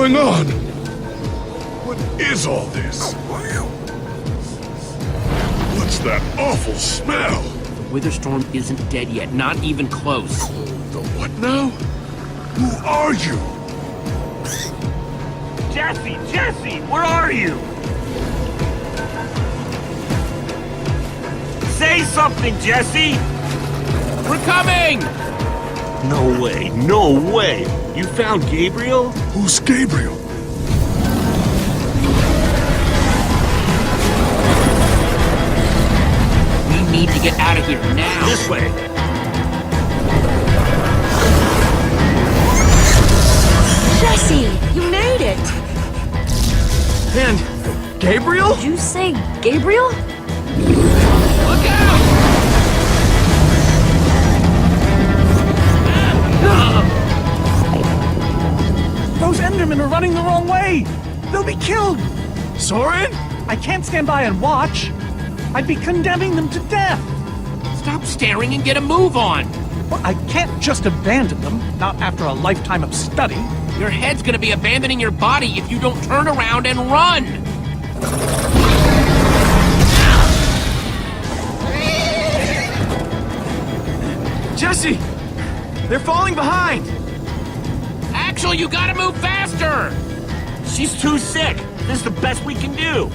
going on? What is all this? What's that awful smell? The Witherstorm isn't dead yet, not even close. The what now? Who are you? Jesse, where are you? Say something, Jesse! We're coming! No way! You found Gabriel? Who's Gabriel? We need to get out of here now. This way! Jesse, you made it! And Gabriel? Did you say Gabriel? Look out! Those Endermen are running the wrong way! They'll be killed! Soren? I can't stand by and watch. I'd be condemning them to death. Stop staring and get a move on. Well, I can't just abandon them, not after a lifetime of study. Your head's gonna be abandoning your body if you don't turn around and run. Jesse! They're falling behind! Axel, you gotta move faster! She's too sick! This is the best we can do!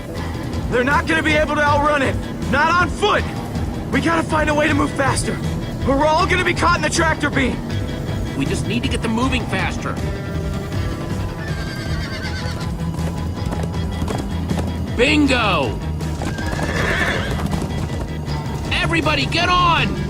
They're not gonna be able to outrun it! Not on foot! We gotta find a way to move faster! Or we're all gonna be caught in the tractor beam! We just need to get them moving faster. Bingo! Everybody, get on!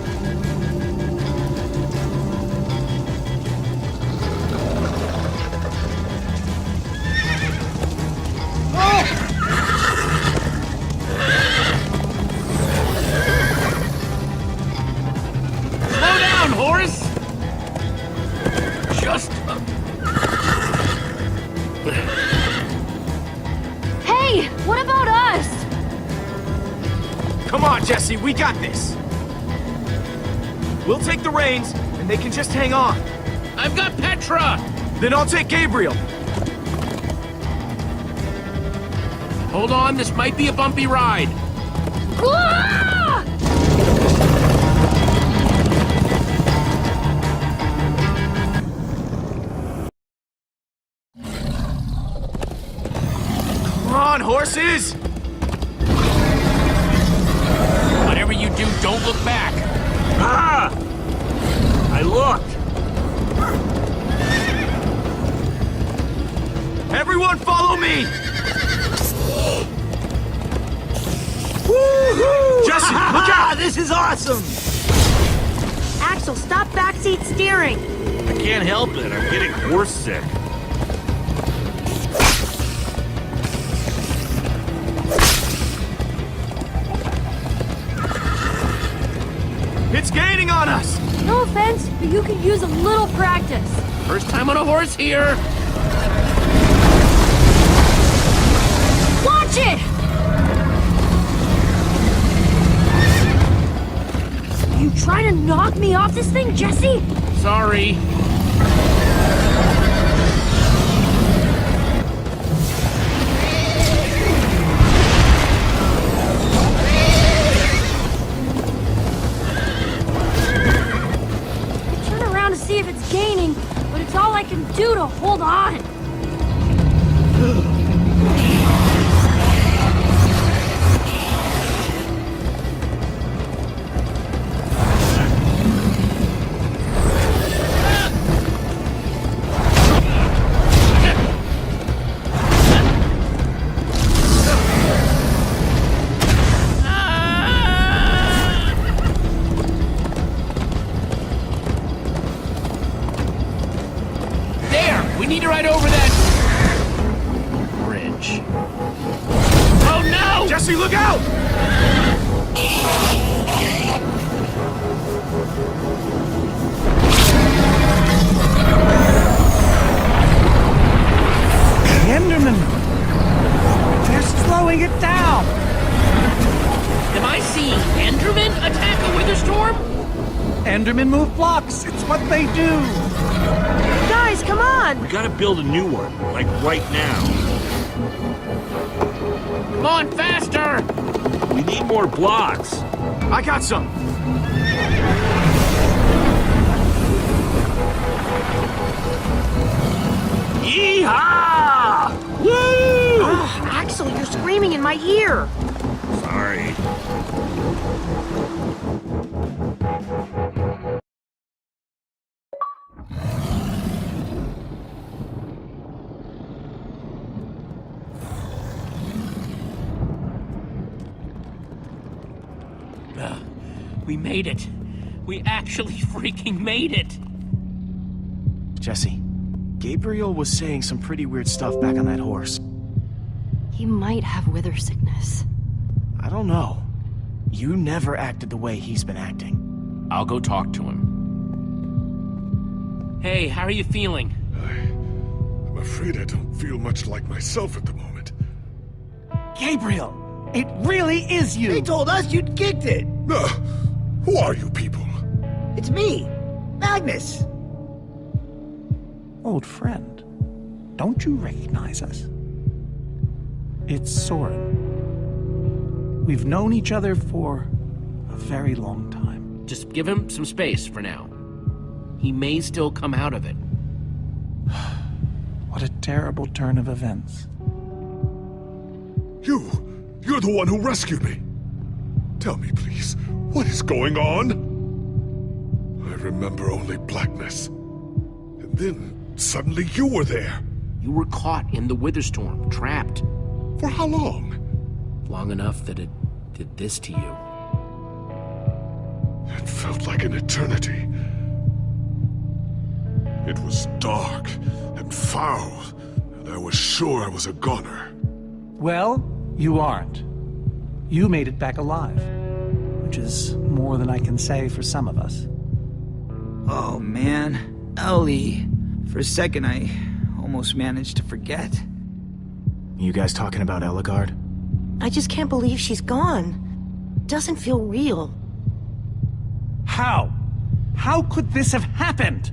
Slow down, horse! Just... Hey, what about us? Come on, Jesse, we got this! We'll take the reins, and they can just hang on. I've got Petra! Then I'll take Gabriel. Hold on, this might be a bumpy ride. Ah! Come on, horses! Whatever you do, don't look back. Ah! I looked! Everyone follow me! Woohoo! Jesse, look out! This is awesome! Axel, stop backseat steering! I can't help it. I'm getting horse sick. It's gaining on us! No offense, but you could use a little practice. First time on a horse here. Watch it! You trying to knock me off this thing, Jesse? Sorry. Turn around to see if it's gaining, but it's all I can do to hold on. We need to ride over that bridge. Oh no! Jesse, look out! The Endermen! They're slowing it down! Am I seeing Enderman attack a Witherstorm? Endermen move blocks. It's what they do. Guys, Guys, come on! We gotta build a new one, like right now. Come on, faster! We need more blocks. I got some. Yeehaw! Woo! Axel, you're screaming in my ear! Sorry. We made it. We actually freaking made it. Jesse, Gabriel was saying some pretty weird stuff back on that horse. He might have wither sickness. I don't know. You never acted the way he's been acting. I'll go talk to him. Hey, how are you feeling? I'm afraid I don't feel much like myself at the moment. Gabriel, it really is you. They told us you'd kicked it. Who are you people? It's me, Magnus. Old friend, don't you recognize us? It's Soren. We've known each other for a very long time. Just give him some space for now. He may still come out of it. What a terrible turn of events. You're the one who rescued me. Tell me, please, what is going on? I remember only blackness. And then, suddenly you were there. You were caught in the wither storm, trapped. For how long? Long enough that it did this to you. It felt like an eternity. It was dark and foul, and I was sure I was a goner. Well, you aren't. You made it back alive, which is more than I can say for some of us. Oh, man. Ellie. For a second, I almost managed to forget. You guys talking about Eligard? I just can't believe she's gone. Doesn't feel real. How? How could this have happened?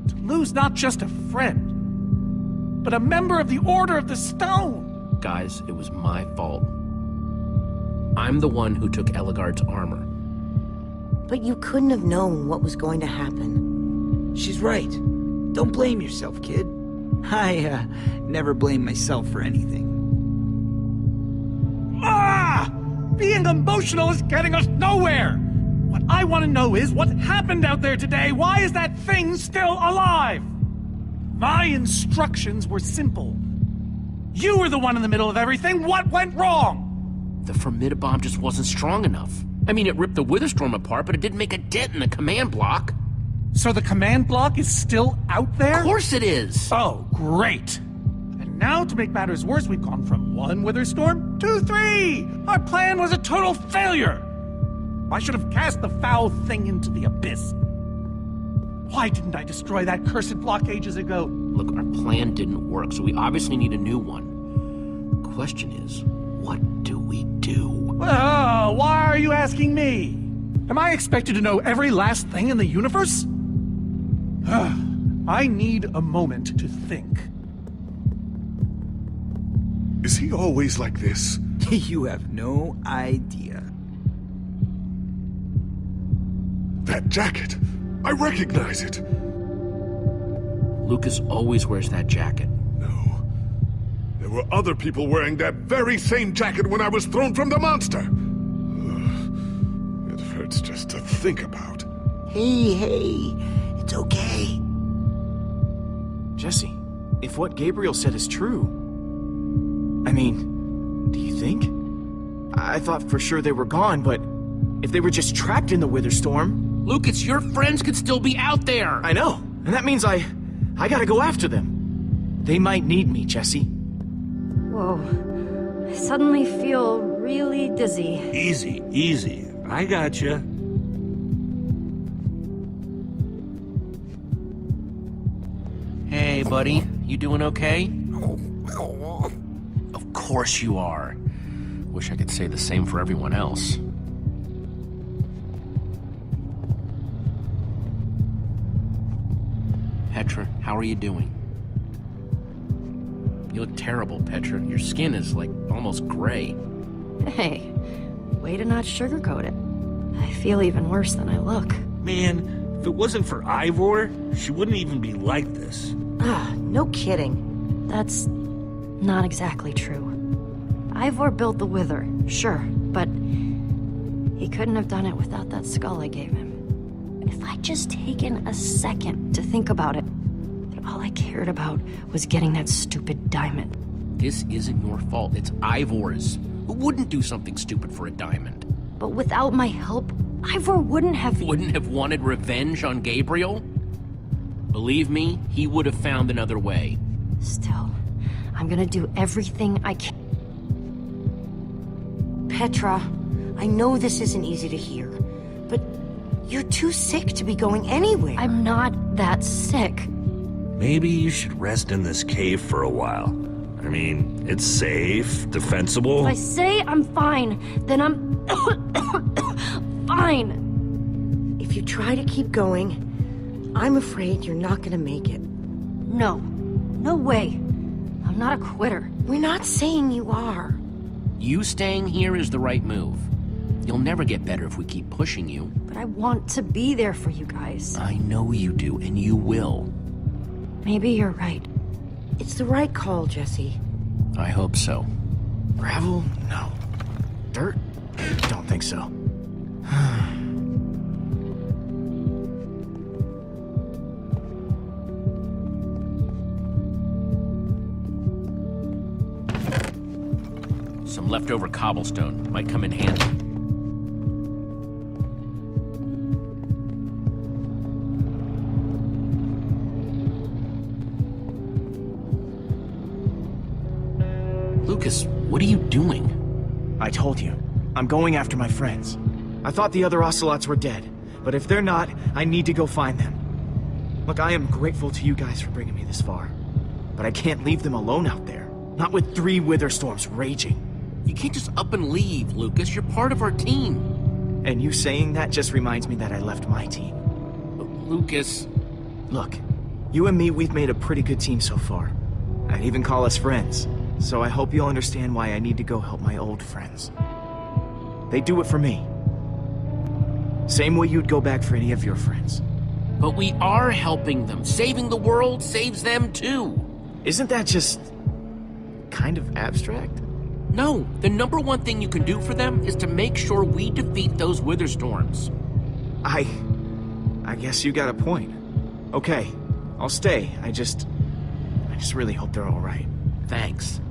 To lose not just a friend, but a member of the Order of the Stone. Guys, it was my fault. I'm the one who took Eligard's armor. But you couldn't have known what was going to happen. She's right. Don't blame yourself, kid. I, never blame myself for anything. Ah! Being emotional is getting us nowhere! What I want to know is what happened out there today. Why is that thing still alive? My instructions were simple. You were the one in the middle of everything. What went wrong? The Formidabomb just wasn't strong enough. I mean, it ripped the Witherstorm apart, but it didn't make a dent in the command block. So the command block is still out there? Of course it is! Oh, great. And now, to make matters worse, we've gone from 1 Witherstorm to 3! Our plan was a total failure! I should have cast the foul thing into the abyss. Why didn't I destroy that cursed block ages ago? Look, our plan didn't work, so we obviously need a new one. The question is, what do we do? Oh, why are you asking me? Am I expected to know every last thing in the universe? I need a moment to think. Is he always like this? You have no idea. That jacket! I recognize it! Lucas always wears that jacket. No. There were other people wearing that very same jacket when I was thrown from the monster! Ugh. It hurts just to think about. Hey, it's okay. Jesse, if what Gabriel said is true... I mean, do you think? I thought for sure they were gone, but if they were just trapped in the Witherstorm... Lucas, your friends could still be out there! I know, and that means I gotta go after them. They might need me, Jesse. Whoa. I suddenly feel really dizzy. Easy, easy. I gotcha. Hey, buddy. You doing okay? Of course you are. Wish I could say the same for everyone else. How are you doing? You look terrible, Petra. Your skin is, like, almost gray. Hey, way to not sugarcoat it. I feel even worse than I look. Man, if it wasn't for Ivor, she wouldn't even be like this. Ah, no kidding. That's not exactly true. Ivor built the Wither, sure, but he couldn't have done it without that skull I gave him. If I'd just taken a second to think about it, then all I cared about was getting that stupid diamond. This isn't your fault. It's Ivor's. Who wouldn't do something stupid for a diamond? But without my help, Ivor wouldn't have... Wouldn't have wanted revenge on Gabriel? Believe me, he would have found another way. Still, I'm gonna do everything I can. Petra, I know this isn't easy to hear, but you're too sick to be going anywhere. I'm not that sick. Maybe you should rest in this cave for a while. I mean, it's safe, defensible. If I say I'm fine, then I'm fine. If you try to keep going, I'm afraid you're not gonna make it. No, no way. I'm not a quitter. We're not saying you are. You staying here is the right move. You'll never get better if we keep pushing you. But I want to be there for you guys. I know you do, and you will. Maybe you're right. It's the right call, Jesse. I hope so. Gravel? No. Dirt? Don't think so. Some leftover cobblestone might come in handy. Lucas, what are you doing? I told you. I'm going after my friends. I thought the other ocelots were dead, but if they're not, I need to go find them. Look, I am grateful to you guys for bringing me this far, but I can't leave them alone out there. Not with 3 wither storms raging. You can't just up and leave, Lucas. You're part of our team. And you saying that just reminds me that I left my team. Lucas... Look, you and me, we've made a pretty good team so far. I'd even call us friends. So I hope you'll understand why I need to go help my old friends. They do it for me. Same way you'd go back for any of your friends. But we are helping them. Saving the world saves them too. Isn't that just... kind of abstract? No, the #1 thing you can do for them is to make sure we defeat those wither storms. I guess you got a point. Okay, I'll stay. I just really hope they're all right. Thanks.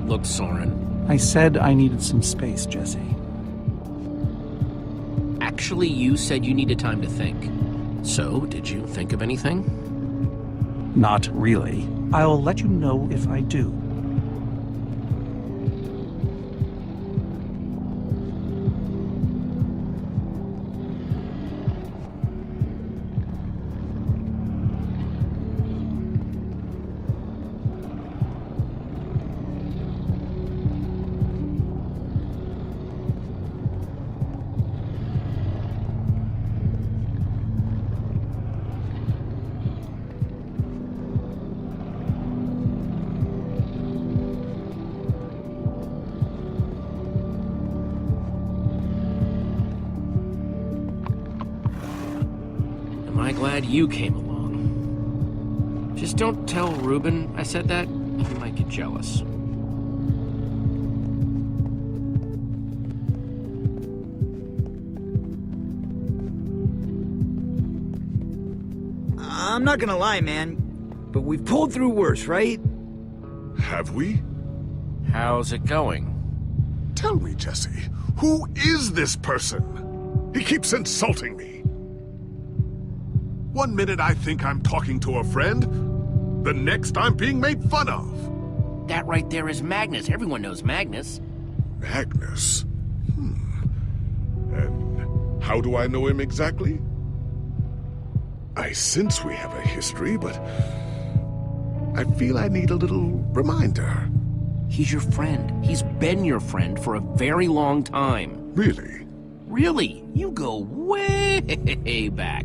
Look, Soren. I said I needed some space, Jesse. Actually, you said you needed time to think. So, did you think of anything? Not really. I'll let you know if I do. Am I glad you came along? Just don't tell Reuben I said that. He might get jealous. I'm not gonna lie, man, but we've pulled through worse, right? Have we? How's it going? Tell me, Jesse, who is this person? He keeps insulting me. One minute I think I'm talking to a friend, the next I'm being made fun of. That right there is Magnus. Everyone knows Magnus. Magnus? And how do I know him exactly? I sense we have a history, but I feel I need a little reminder. He's your friend. He's been your friend for a very long time. Really? Really? You go way back.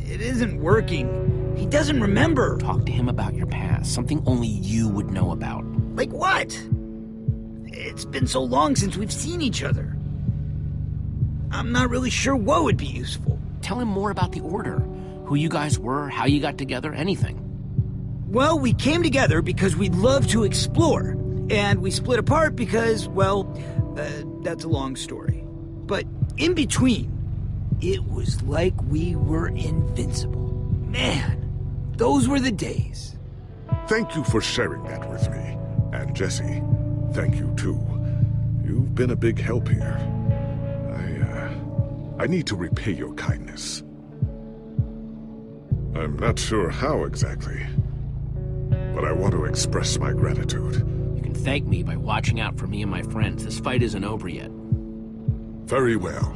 It isn't working. He doesn't remember. Talk to him about your past, something only you would know about. Like what? It's been so long since we've seen each other. I'm not really sure what would be useful. Tell him more about the Order. Who you guys were, how you got together, anything. Well, we came together because we love to explore. And we split apart because, well, that's a long story. But in between, it was like we were invincible. Man, those were the days. Thank you for sharing that with me. And Jesse, thank you too. You've been a big help here. I need to repay your kindness. I'm not sure how exactly, but I want to express my gratitude. You can thank me by watching out for me and my friends. This fight isn't over yet. Very well.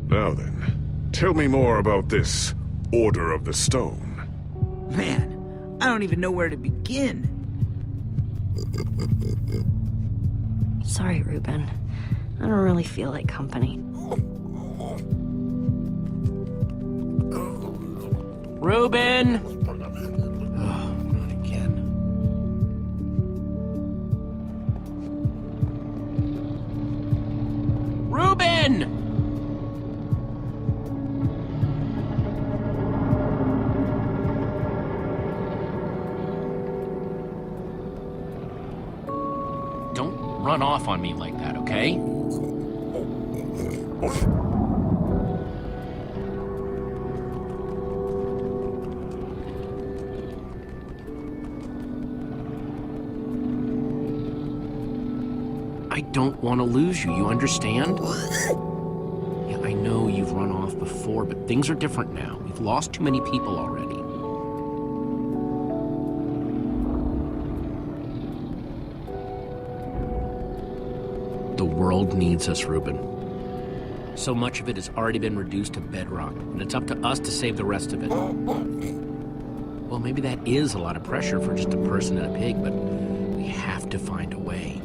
Now then, tell me more about this Order of the Stone. Man, I don't even know where to begin. Sorry, Reuben. I don't really feel like company. Reuben! Oh, not again. Reuben! Don't run off on me like that, okay? I don't want to lose you, you understand? Yeah, I know you've run off before, but things are different now. We've lost too many people already. The world needs us, Reuben. So much of it has already been reduced to bedrock, and it's up to us to save the rest of it. Well, maybe that is a lot of pressure for just a person and a pig, but we have to find a way.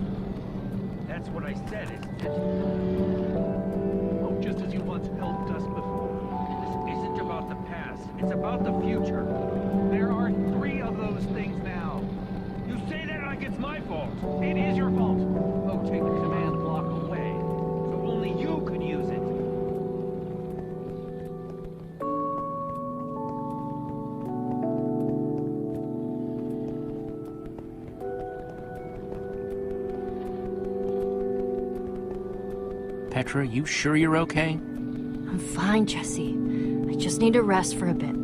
That's what I said, isn't it? Oh, just as you once helped us before. This isn't about the past. It's about the future. There are 3 of those things now. You say that like it's my fault. It is your fault. Oh, take the command block away. So only you could use it. Petra, you sure you're okay? I'm fine, Jesse. I just need to rest for a bit.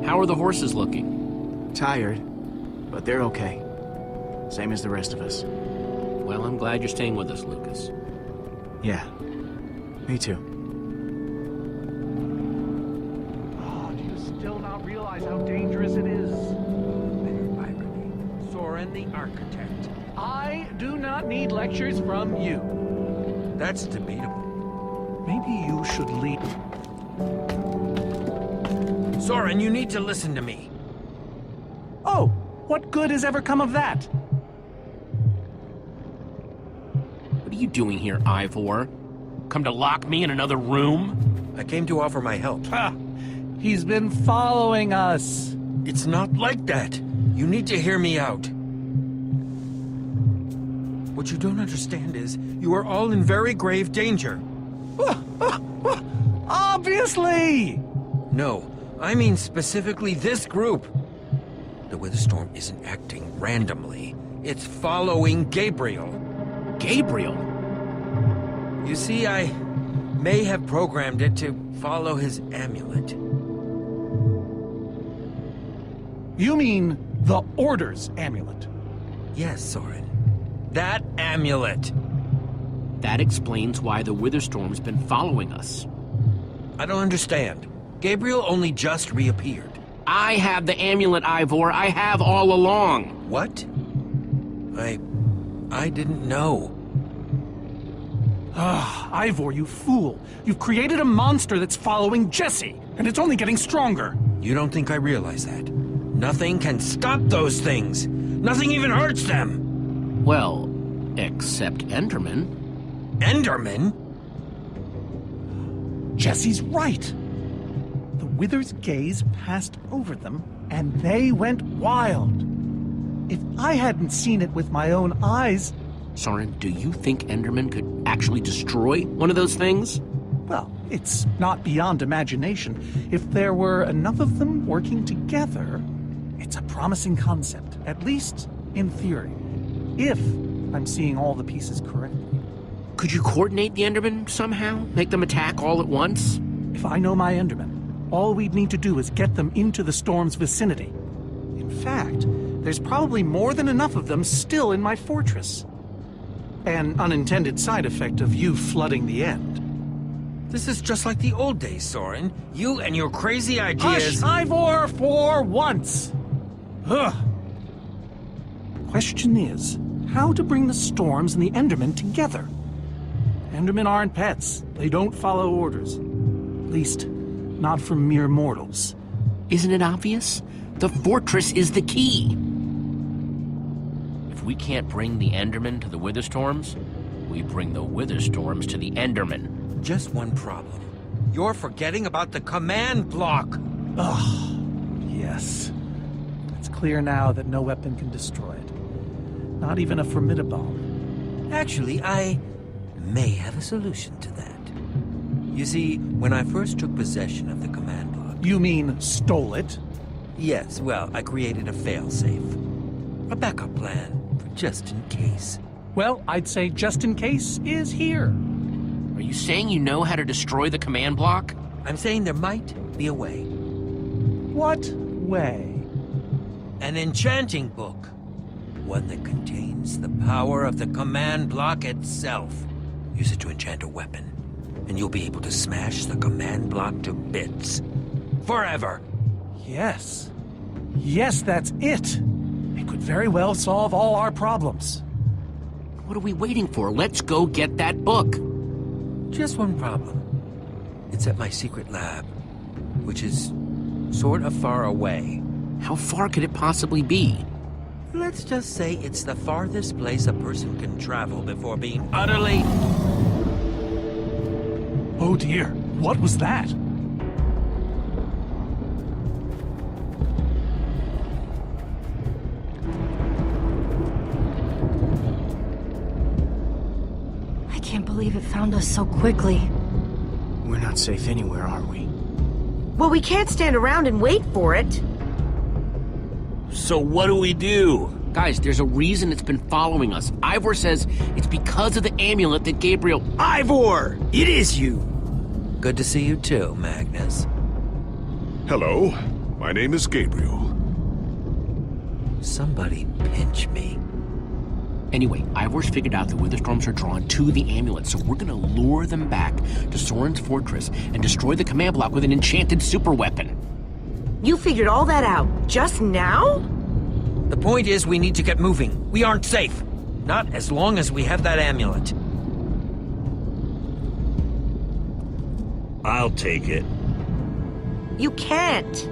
How are the horses looking? Tired, but they're okay. Same as the rest of us. Well, I'm glad you're staying with us, Lucas. Yeah, me too. Oh, do you still not realize how dangerous it is? Irony. Soren the architect. I do not need lectures from you. That's debatable. Maybe you should leave. Soren, you need to listen to me. Oh, what good has ever come of that? What are you doing here, Ivor? Come to lock me in another room? I came to offer my help. Ha! He's been following us. It's not like that. You need to hear me out. What you don't understand is, you are all in very grave danger. Obviously! No, I mean specifically this group. The weather storm isn't acting randomly. It's following Gabriel. Gabriel? You see, I may have programmed it to follow his amulet. You mean the Order's amulet? Yes, Soren. That amulet. That explains why the Witherstorm's been following us. I don't understand. Gabriel only just reappeared. I have the amulet, Ivor. I have all along. What? I didn't know. Ivor, you fool. You've created a monster that's following Jesse, and it's only getting stronger. You don't think I realize that? Nothing can stop those things. Nothing even hurts them. Well, except Enderman. Enderman? Jesse's right. The Wither's gaze passed over them, and they went wild. If I hadn't seen it with my own eyes... Soren, do you think Enderman could actually destroy one of those things? Well, it's not beyond imagination. If there were enough of them working together, it's a promising concept, at least in theory. If I'm seeing all the pieces correctly. Could you coordinate the Enderman somehow? Make them attack all at once? If I know my Enderman, all we'd need to do is get them into the storm's vicinity. In fact, there's probably more than enough of them still in my fortress. An unintended side effect of you flooding the end. This is just like the old days, Soren. You and your crazy ideas... Hush, Ivor, for once! Ugh. Question is, how to bring the storms and the Endermen together? Endermen aren't pets. They don't follow orders. At least, not from mere mortals. Isn't it obvious? The fortress is the key. If we can't bring the Endermen to the Witherstorms, we bring the Witherstorms to the Endermen. Just one problem. You're forgetting about the command block. Ugh, yes. It's clear now that no weapon can destroy it. Not even a formidable. Actually, I may have a solution to that. You see, when I first took possession of the command block... You mean stole it? Yes, well, I created a failsafe. A backup plan for just in case. Well, I'd say just in case is here. Are you saying you know how to destroy the command block? I'm saying there might be a way. What way? An enchanting book. One that contains the power of the command block itself. Use it to enchant a weapon, and you'll be able to smash the command block to bits. Forever! Yes. Yes, that's it. It could very well solve all our problems. What are we waiting for? Let's go get that book. Just one problem. It's at my secret lab, which is sort of far away. How far could it possibly be? Let's just say it's the farthest place a person can travel before being utterly... Oh dear, what was that? I can't believe it found us so quickly. We're not safe anywhere, are we? Well, we can't stand around and wait for it. So what do we do? Guys, there's a reason it's been following us. Ivor says it's because of the amulet that Gabriel... Ivor! It is you! Good to see you too, Magnus. Hello, my name is Gabriel. Somebody pinch me. Anyway, Ivor's figured out the Witherstorms are drawn to the amulet, so we're gonna lure them back to Soren's fortress and destroy the command block with an enchanted super weapon. You figured all that out just now? The point is we need to get moving. We aren't safe. Not as long as we have that amulet. I'll take it. You can't.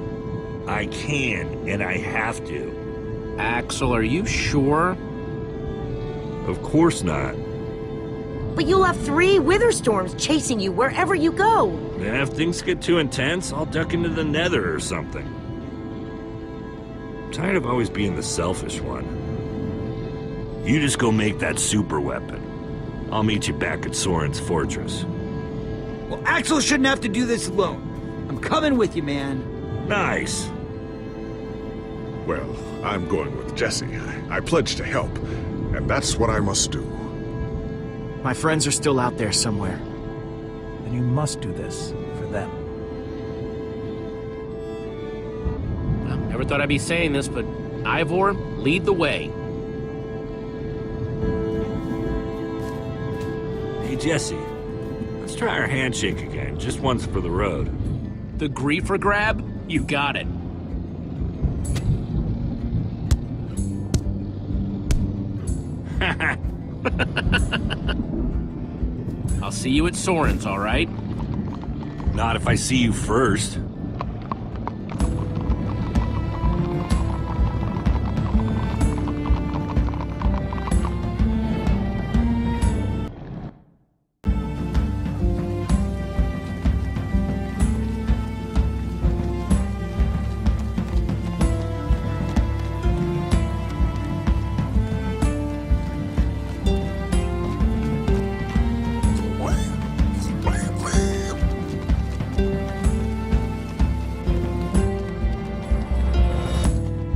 I can, and I have to. Axel, are you sure? Of course not. But you'll have 3 Witherstorms chasing you wherever you go. Then if things get too intense, I'll duck into the nether or something. I'm tired of always being the selfish one. You just go make that super weapon. I'll meet you back at Soren's fortress. Well, Axel shouldn't have to do this alone. I'm coming with you, man. Nice. Well, I'm going with Jesse. I pledged to help, and that's what I must do. My friends are still out there somewhere. And you must do this for them. Well, never thought I'd be saying this, but Ivor, lead the way. Hey, Jesse. Let's try our handshake again, just once for the road. The griefer grab? You got it. I'll see you at Soren's, all right? Not if I see you first.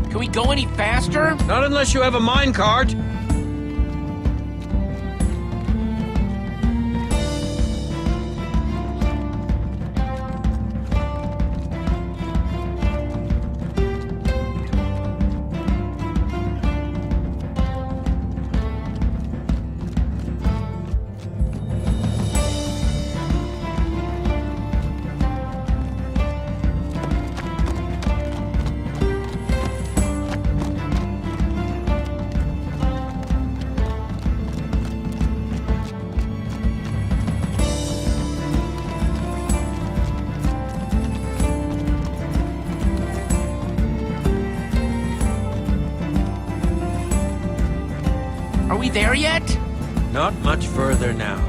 Can we go any faster? Not unless you have a minecart. Are we there yet? Not much further now.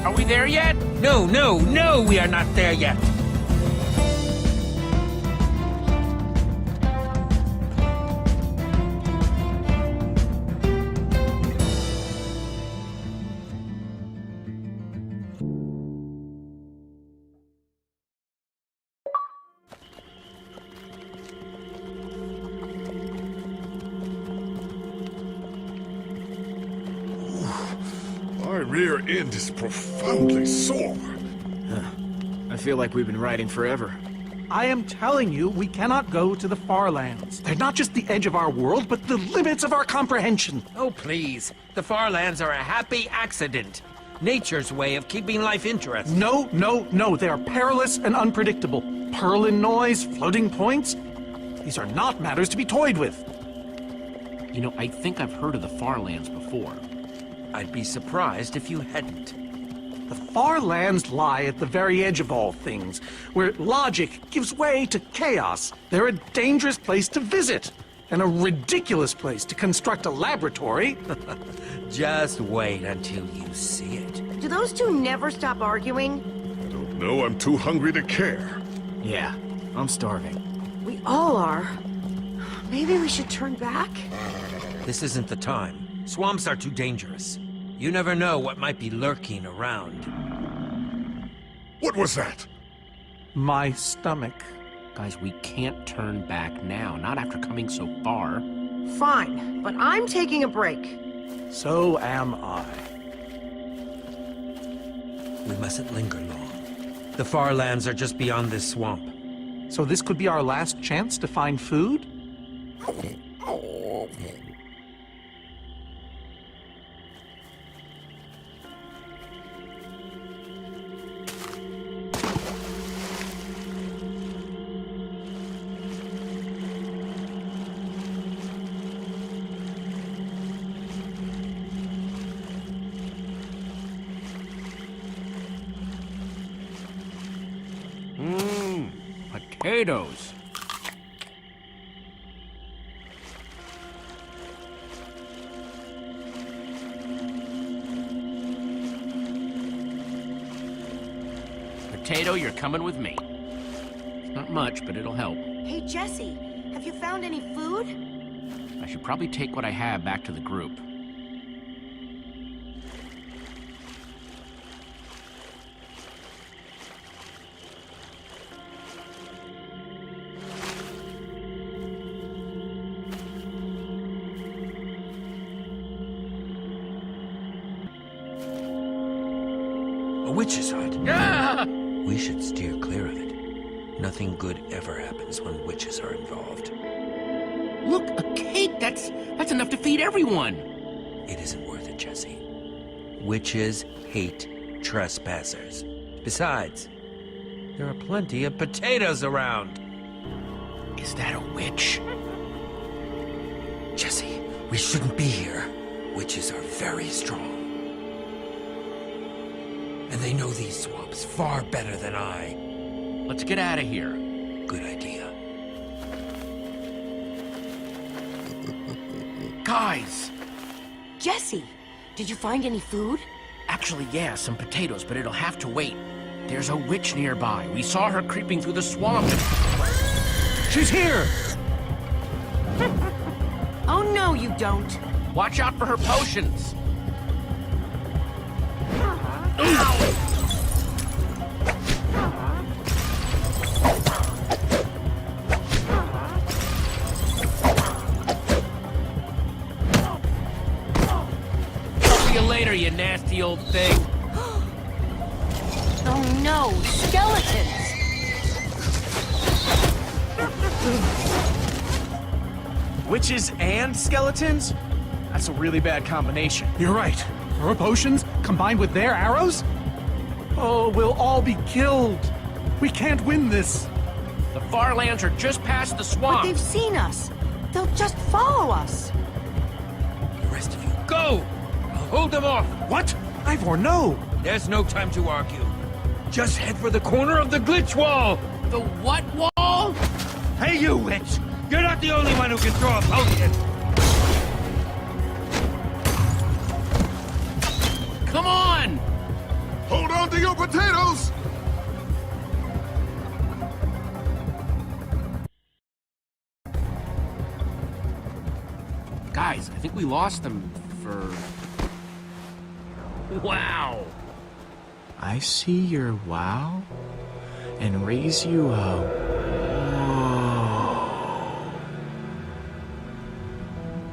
Are we there yet? No, no, no, we are not there yet. My rear end is profoundly sore. I feel like we've been riding forever. I am telling you, we cannot go to the Farlands. They're not just the edge of our world, but the limits of our comprehension. Oh, please. The Farlands are a happy accident. Nature's way of keeping life interesting. No, no, no. They are perilous and unpredictable. Purling noise, floating points. These are not matters to be toyed with. You know, I think I've heard of the Farlands before. I'd be surprised if you hadn't. The Farlands lie at the very edge of all things, where logic gives way to chaos. They're a dangerous place to visit, and a ridiculous place to construct a laboratory. Just wait until you see it. Do those two never stop arguing? I don't know, I'm too hungry to care. Yeah, I'm starving. We all are. Maybe we should turn back? This isn't the time. Swamps are too dangerous. You never know what might be lurking around. What was that? My stomach. Guys, we can't turn back now, not after coming so far. Fine, but I'm taking a break. So am I. We mustn't linger long. The Farlands are just beyond this swamp. So this could be our last chance to find food? Potatoes. potato, you're coming with me. It's not much, but it'll help. Hey, Jesse, have you found any food? I should probably take what I have back to the group. A witch's hut. Ah! We should steer clear of it. Nothing good ever happens when witches are involved. Look, a cake! That's enough to feed everyone! It isn't worth it, Jesse. Witches hate trespassers. Besides, there are plenty of potatoes around. Is that a witch? Jesse, we shouldn't be here. Witches are very strong. And they know these swamps far better than I. Let's get out of here. Good idea. Guys! Jesse, did you find any food? Actually, yeah, some potatoes, but it'll have to wait. There's a witch nearby. We saw her creeping through the swamp. She's here! Oh, no, you don't. Watch out for her potions. See you later, you nasty old thing. Oh, no, skeletons! Witches and skeletons? That's a really bad combination. You're right. Her potions, combined with their arrows? Oh, we'll all be killed. We can't win this. The Farlands are just past the But swamp. they've seen us. They'll just follow us. The rest of you, go! I'll hold them off. What? Ivor, no! There's no time to argue. Just head for the corner of the glitch wall! The what wall? Hey, you witch! You're not the only one who can throw a potion! Come on! Hold on to your potatoes! Guys, I think we lost them for... Wow! I see your wow and raise you a whoa.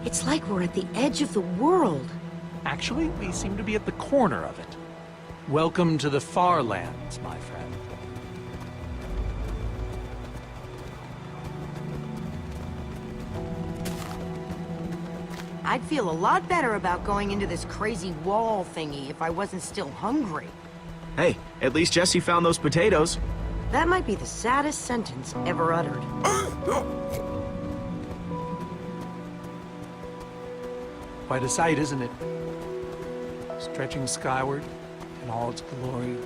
It's like we're at the edge of the world. Actually, we seem to be at the corner of it. Welcome to the Farlands, my friend. I'd feel a lot better about going into this crazy wall thingy if I wasn't still hungry. Hey, at least Jesse found those potatoes. That might be the saddest sentence ever uttered. Quite a sight, isn't it? Stretching skyward in all its glory,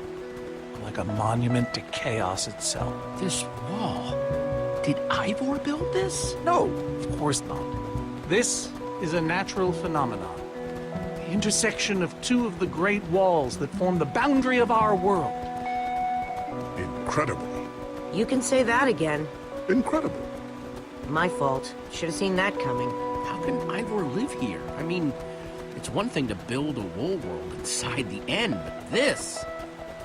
like a monument to chaos itself. This wall... Did Ivor build this? No, of course not. This is a natural phenomenon. The intersection of two of the great walls that form the boundary of our world. Incredible. You can say that again. Incredible. My fault. Should have seen that coming. How can Ivor live here? I mean, it's one thing to build a wool world inside the end, but this...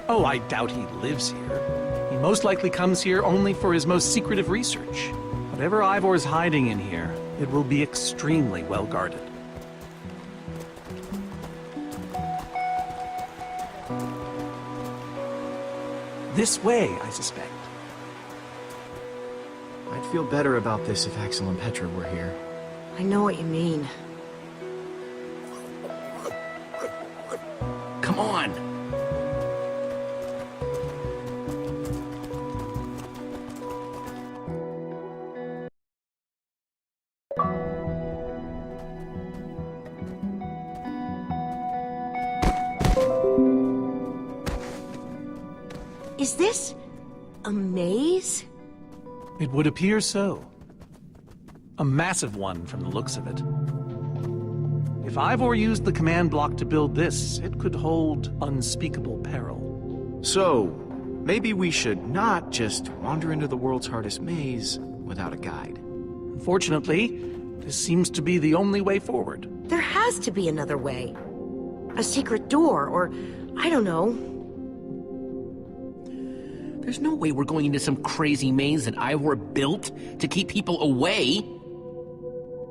Oh, I doubt he lives here. He most likely comes here only for his most secretive research. Whatever Ivor's hiding in here, it will be extremely well guarded. This way, I suspect. I'd feel better about this if Axel and Petra were here. I know what you mean. Come on! Is this a maze? It would appear so. A massive one from the looks of it. If Ivor used the command block to build this, it could hold unspeakable peril. So, Maybe we should not just wander into the world's hardest maze without a guide. Unfortunately, this seems to be the only way forward. There has to be another way. A secret door, or I don't know. There's no way we're going into some crazy maze that Ivor built to keep people away.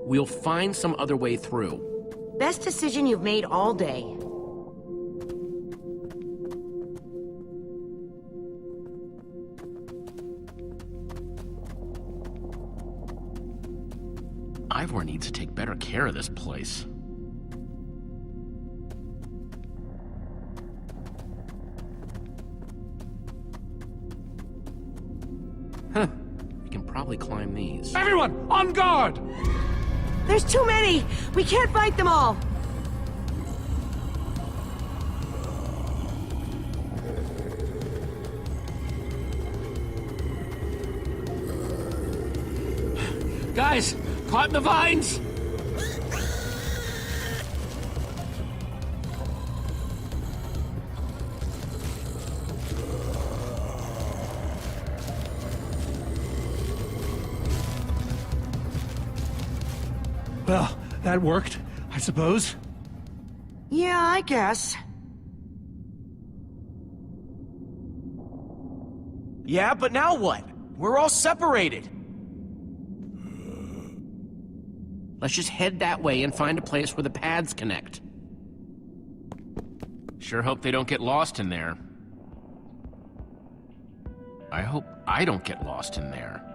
We'll find some other way through. Best decision you've made all day. Ivor needs to take better care of this place. Huh. We can probably climb these. Everyone, on guard! There's too many! We can't fight them all! Guys, caught in the vines! Well, that worked, I suppose. Yeah, I guess. Yeah, but now what? We're all separated. Let's just head that way and find a place where the paths connect. Sure hope they don't get lost in there. I hope I don't get lost in there.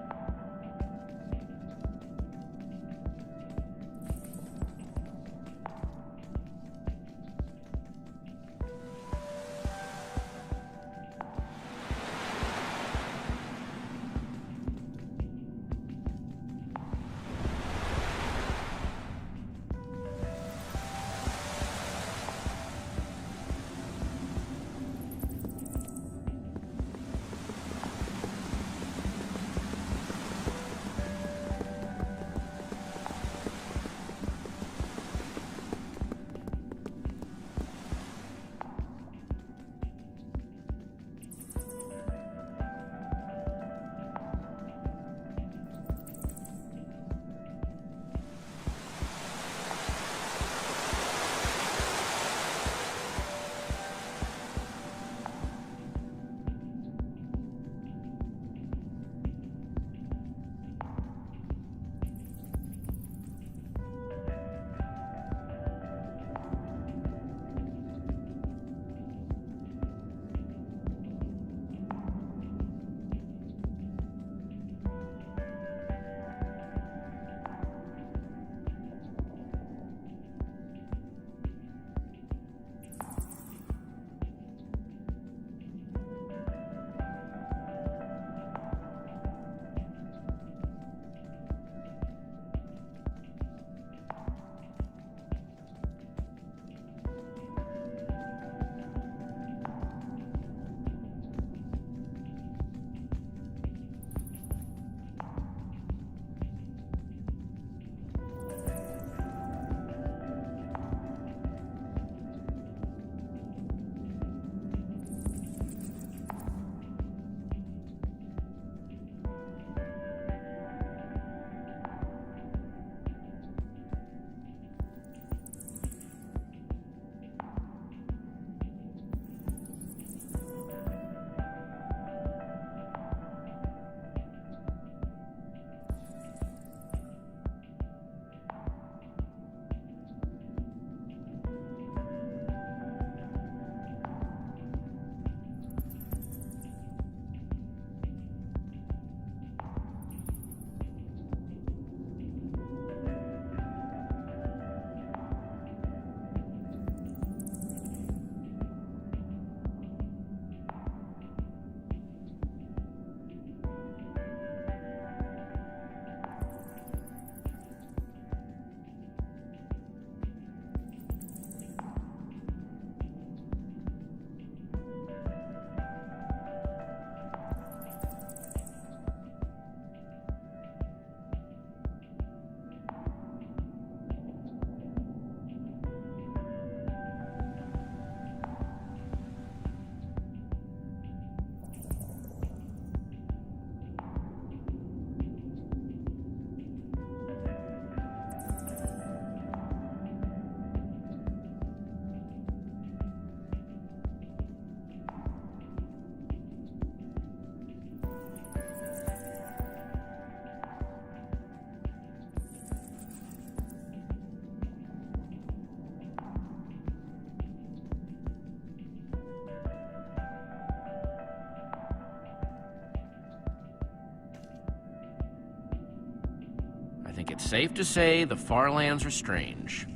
think it's safe to say the Farlands are strange.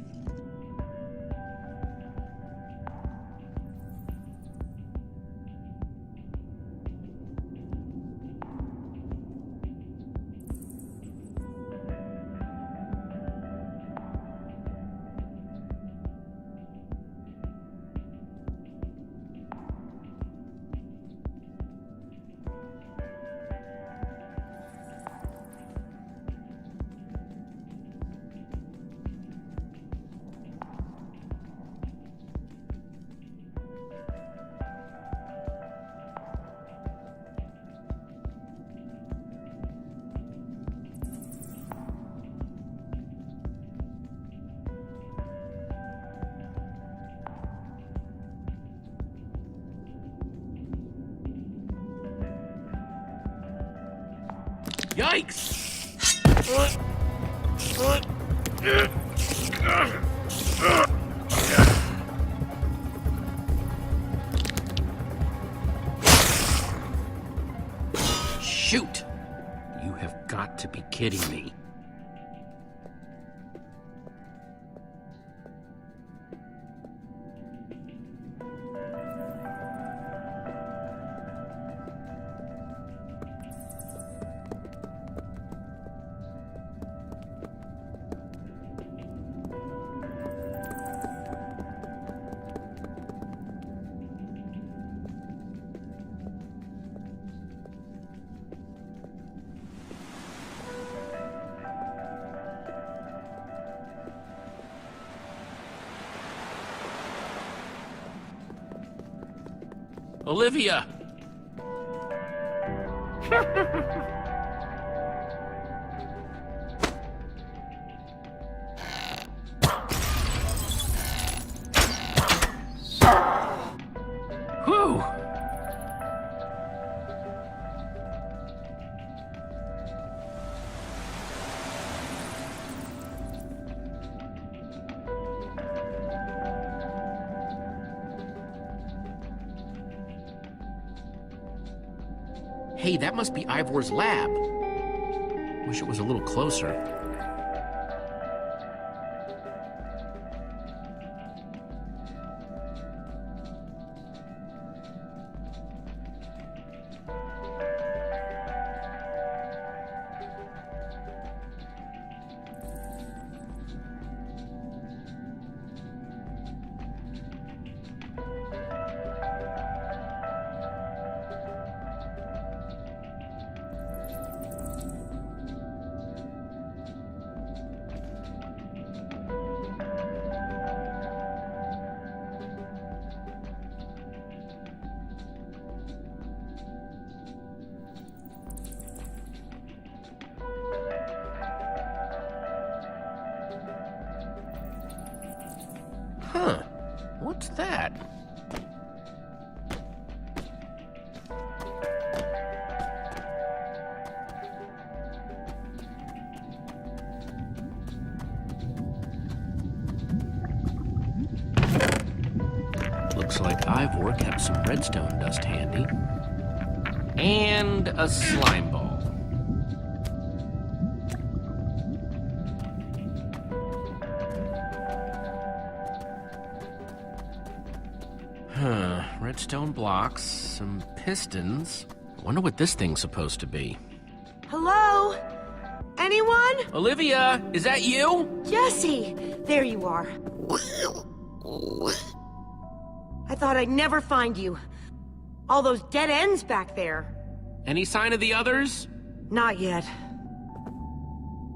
Yikes! Shoot! You have got to be kidding me. Olivia! Whew! Hey, that must be Ivor's lab. Wish it was a little closer. Huh. What's that? Looks like Ivor kept some redstone dust handy. And a slime ball. Huh, redstone blocks, some pistons. I wonder what this thing's supposed to be. Hello? Anyone? Olivia, is that you? Jesse! There you are. I thought I'd never find you. All those dead ends back there. Any sign of the others? Not yet.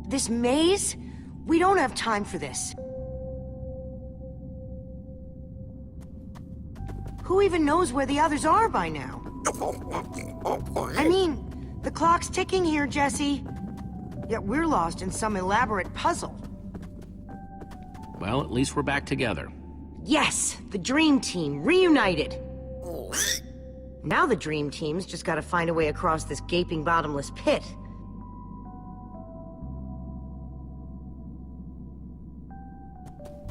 This maze? We don't have time for this. Who even knows where the others are by now? I mean, the clock's ticking here, Jesse. Yet we're lost in some elaborate puzzle. Well, at least we're back together. Yes, the Dream Team, reunited. Now the Dream Team's just gotta find a way across this gaping bottomless pit.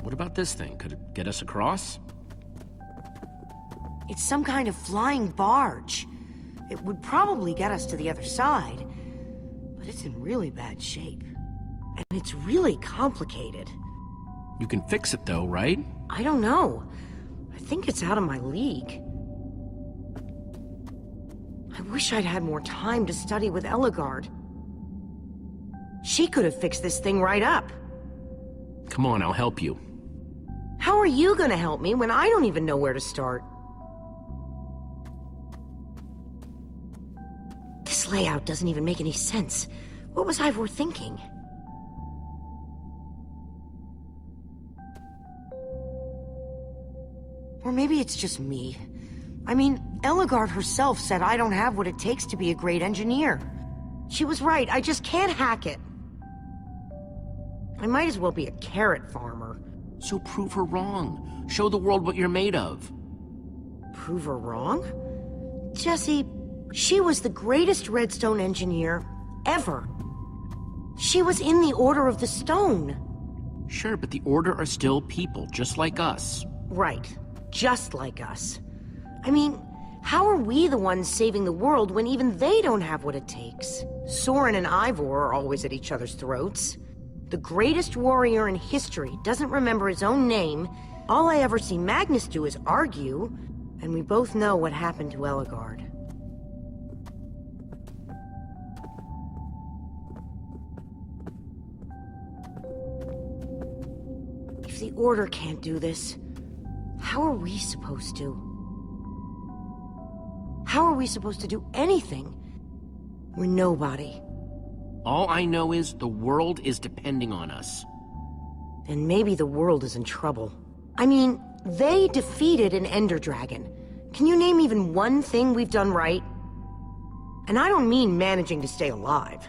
What about this thing? Could it get us across? It's some kind of flying barge. It would probably get us to the other side, but it's in really bad shape. And it's really complicated. You can fix it though, right? I don't know. I think it's out of my league. I wish I'd had more time to study with Eligard. She could have fixed this thing right up. Come on, I'll help you. How are you gonna help me when I don't even know where to start? This layout doesn't even make any sense. What was Ivor thinking? Or maybe it's just me. I mean, Eligard herself said I don't have what it takes to be a great engineer. She was right, I just can't hack it. I might as well be a carrot farmer. So prove her wrong. Show the world what you're made of. Prove her wrong? Jesse, she was the greatest redstone engineer ever. She was in the Order of the Stone. Sure, but the Order are still people, just like us. Right, just like us. I mean, how are we the ones saving the world when even they don't have what it takes? Soren and Ivor are always at each other's throats. The greatest warrior in history doesn't remember his own name. All I ever see Magnus do is argue, and we both know what happened to Eligard. If the Order can't do this, how are we supposed to? How are we supposed to do anything? We're nobody. All I know is the world is depending on us. Then maybe the world is in trouble. I mean, they defeated an Ender Dragon. Can you name even one thing we've done right? And I don't mean managing to stay alive.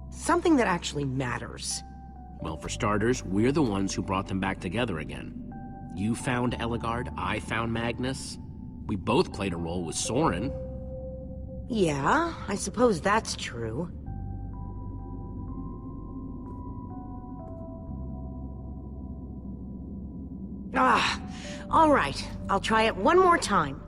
Something that actually matters. Well, for starters, we're the ones who brought them back together again. You found Eligard, I found Magnus. We both played a role with Soren. Yeah, I suppose that's true. All right. I'll try it one more time.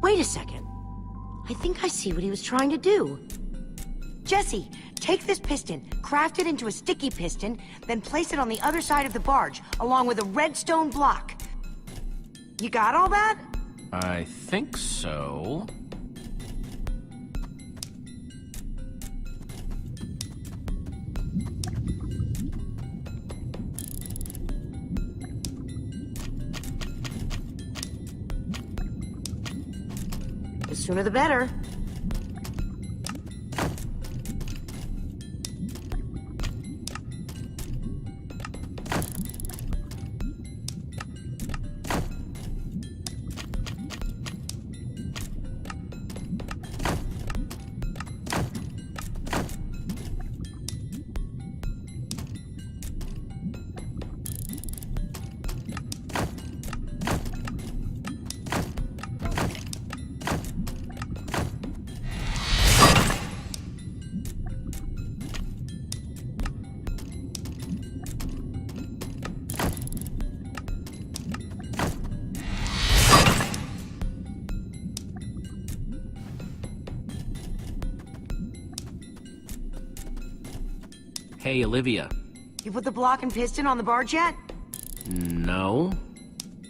Wait a second. I think I see what he was trying to do. Jesse, take this piston, craft it into a sticky piston, then place it on the other side of the barge, along with a redstone block. You got all that? I think so. The sooner the better. Hey, Olivia. You put the block and piston on the barge yet? No.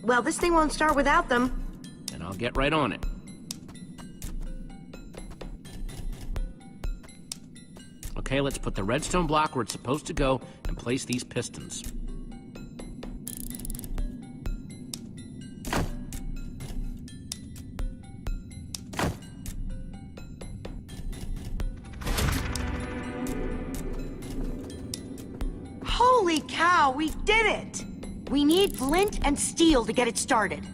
Well, this thing won't start without them. And I'll get right on it. Okay, let's put the redstone block where it's supposed to go and place these pistons. Holy cow, we did it! We need flint and steel to get it started.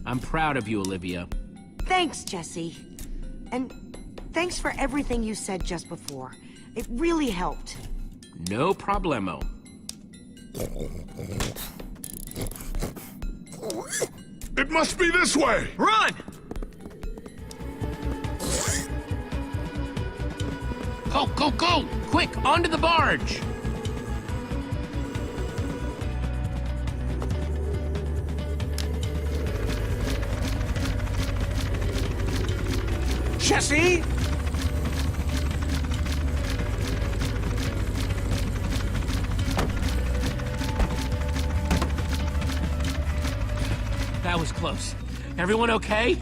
I'm proud of you, Olivia. Thanks, Jesse. And thanks for everything you said just before. It really helped. No problemo. It must be this way! Run! Go, go, go! Quick, onto the barge! Jesse? That was close. Everyone okay?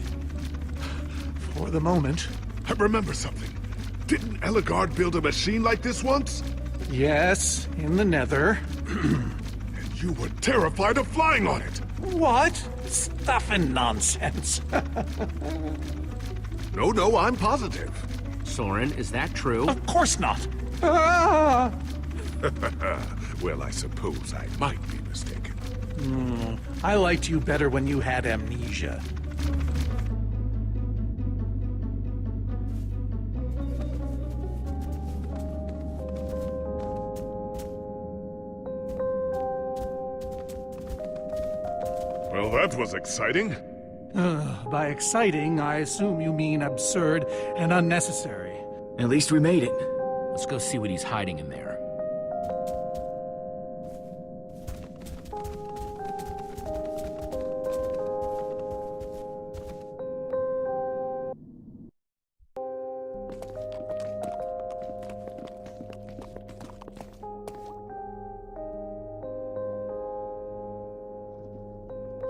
For the moment. I remember something. Didn't Eligard build a machine like this once? Yes, in the Nether. And you were terrified of flying on it. What? Stuff and nonsense. No, I'm positive. Soren, is that true? Of course not. Ah! Well, I suppose I might be mistaken. I liked you better when you had amnesia. Well, that was exciting. By exciting, I assume you mean absurd and unnecessary. At least we made it. Let's go see what he's hiding in there.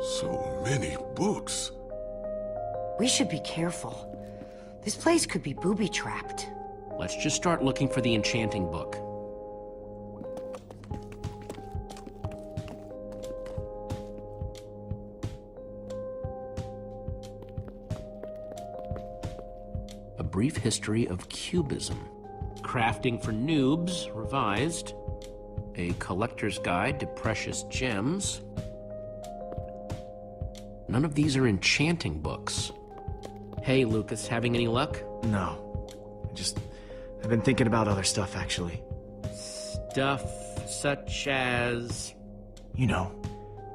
So many books. We should be careful. This place could be booby-trapped. Let's just start looking for the enchanting book. A Brief History of Cubism. Crafting for Noobs, revised. A Collector's Guide to Precious Gems. None of these are enchanting books. Hey, Lucas, having any luck? No. I've been thinking about other stuff, actually. Stuff such as... You know,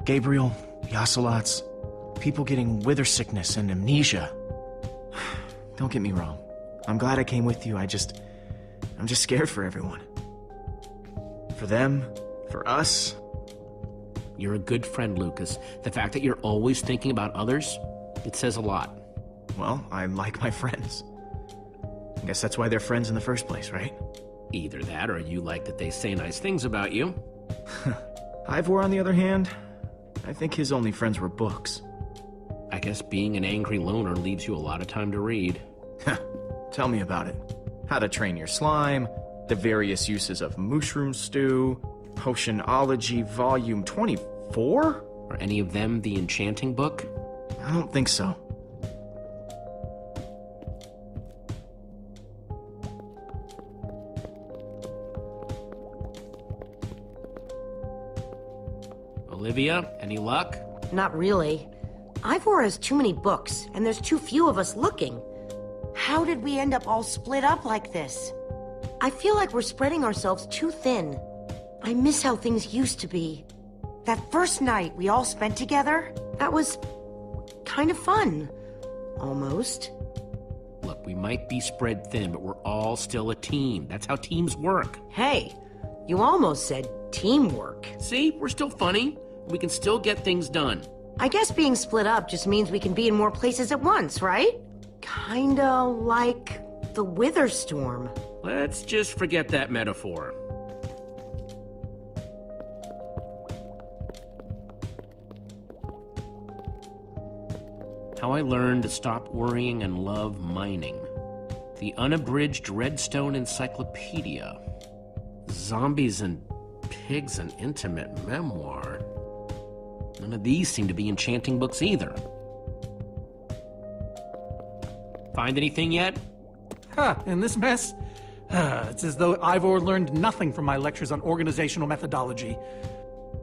Gabriel, the Ocelots, people getting wither sickness and amnesia. Don't get me wrong. I'm glad I came with you. I'm just scared for everyone. For them, for us. You're a good friend, Lucas. The fact that you're always thinking about others, it says a lot. Well, I like my friends. I guess that's why they're friends in the first place, right? Either that, or you like that they say nice things about you. Ivor, on the other hand, I think his only friends were books. I guess being an angry loner leaves you a lot of time to read. Tell me about it. How to Train Your Slime, the various uses of mushroom stew, Potionology Volume 24? Are any of them the enchanting book? I don't think so. Olivia, any luck? Not really. Ivor has too many books, and there's too few of us looking. How did we end up all split up like this? I feel like we're spreading ourselves too thin. I miss how things used to be. That first night we all spent together, that was kind of fun. Almost. Look, we might be spread thin, but we're all still a team. That's how teams work. Hey, you almost said teamwork. See, we're still funny. We can still get things done. I guess being split up just means we can be in more places at once, right? Kinda like the Wither Storm. Let's just forget that metaphor. How I Learned to Stop Worrying and Love Mining. The Unabridged Redstone Encyclopedia. Zombies and Pigs, an Intimate Memoir. None of these seem to be enchanting books either. Find anything yet? In this mess? It's as though Ivor learned nothing from my lectures on organizational methodology.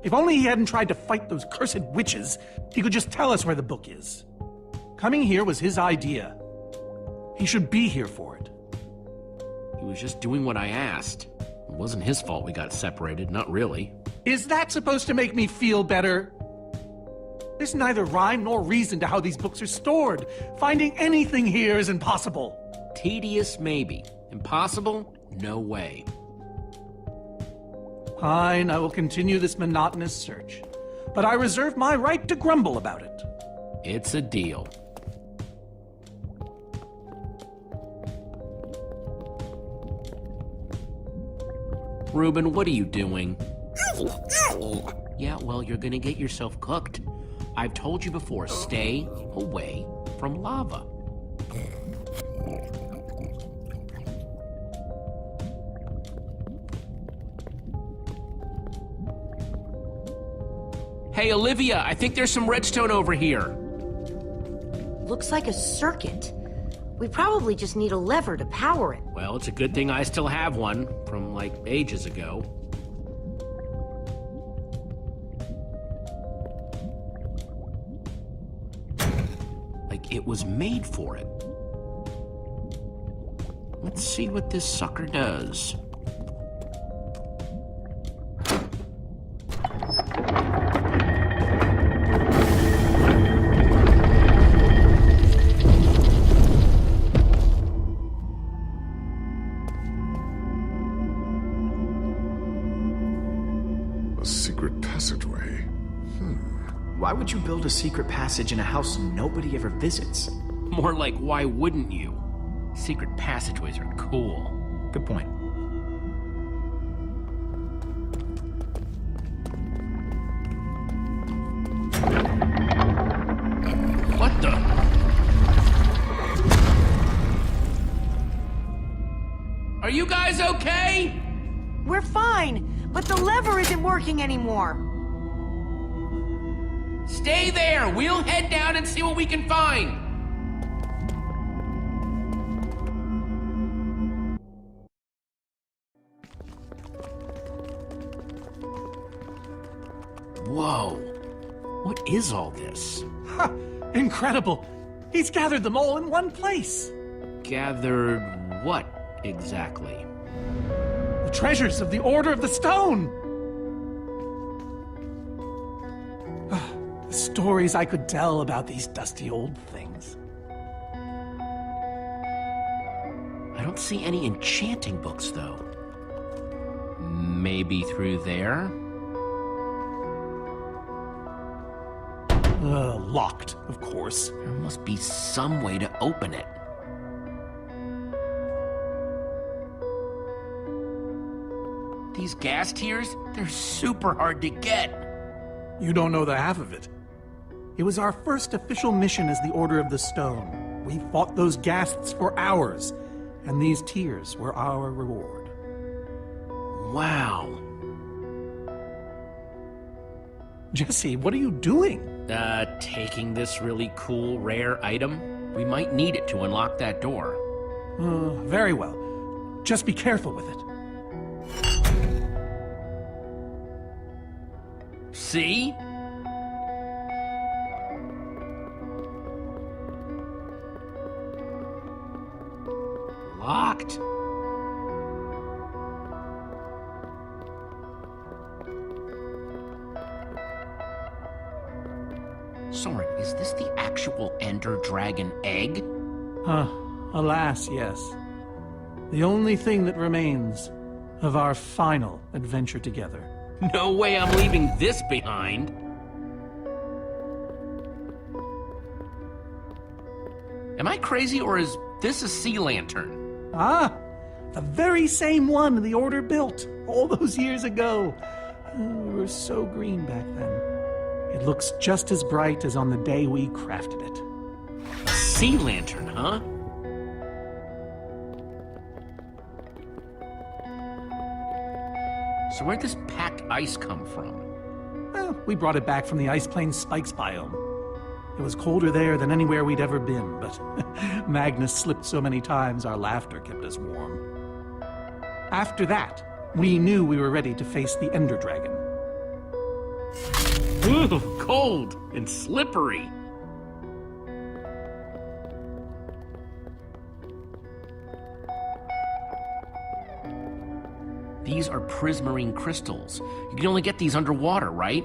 If only he hadn't tried to fight those cursed witches, he could just tell us where the book is. Coming here was his idea. He should be here for it. He was just doing what I asked. It wasn't his fault we got separated, not really. Is that supposed to make me feel better? There's neither rhyme nor reason to how these books are stored. Finding anything here is impossible. Tedious, maybe. Impossible? No way. Fine, I will continue this monotonous search. But I reserve my right to grumble about it. It's a deal. Reuben, what are you doing? Yeah, well, you're gonna get yourself cooked. I've told you before, stay away from lava. Hey, Olivia, I think there's some redstone over here. Looks like a circuit. We probably just need a lever to power it. Well, it's a good thing I still have one from, like, ages ago. Like it was made for it. Let's see what this sucker does. A secret passageway. Why would you build a secret passage in a house nobody ever visits? More like, why wouldn't you? Secret passageways are cool. Good point. What the? Are you guys okay? We're fine, but the lever isn't working anymore. Stay there! We'll head down and see what we can find! Whoa. What is all this? Ha! Incredible! He's gathered them all in one place. Gathered what, exactly? The treasures of the Order of the Stone! The stories I could tell about these dusty old things. I don't see any enchanting books, though. Maybe through there? Locked, of course. There must be some way to open it. These gas tiers, they're super hard to get. You don't know the half of it. It was our first official mission as the Order of the Stone. We fought those ghasts for hours, and these tears were our reward. Wow. Jesse, what are you doing? Taking this really cool, rare item. We might need it to unlock that door. Very well. Just be careful with it. See? Locked. Soren, is this the actual Ender Dragon egg? Alas, yes. The only thing that remains of our final adventure together. No way I'm leaving this behind. Am I crazy, or is this a sea lantern? Ah, the very same one the Order built all those years ago. We were so green back then. It looks just as bright as on the day we crafted it. A sea lantern, huh? So where'd this packed ice come from? Well, we brought it back from the Ice Plains Spikes biome. It was colder there than anywhere we'd ever been, but Magnus slipped so many times our laughter kept us warm. After that, we knew we were ready to face the Ender Dragon. Ooh, cold and slippery. These are prismarine crystals. You can only get these underwater, right?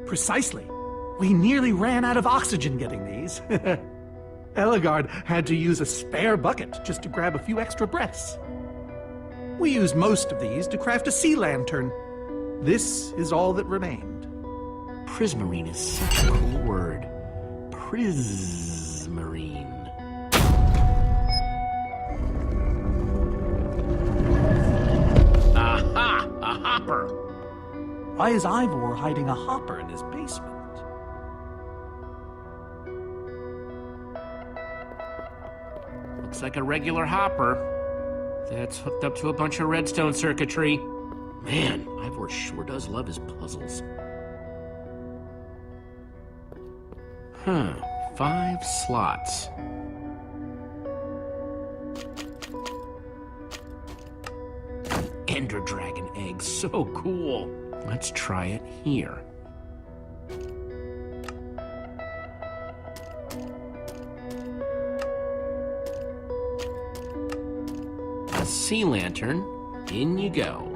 Precisely. We nearly ran out of oxygen getting these. Eligard had to use a spare bucket just to grab a few extra breaths. We used most of these to craft a sea lantern. This is all that remained. Prismarine is such a cool word. Prismarine. Aha! hopper. Why is Ivor hiding a hopper in his basement? Looks like a regular hopper that's hooked up to a bunch of redstone circuitry. Man, Ivor sure does love his puzzles. 5 slots. Ender dragon egg, so cool. Let's try it here. A sea lantern, in you go.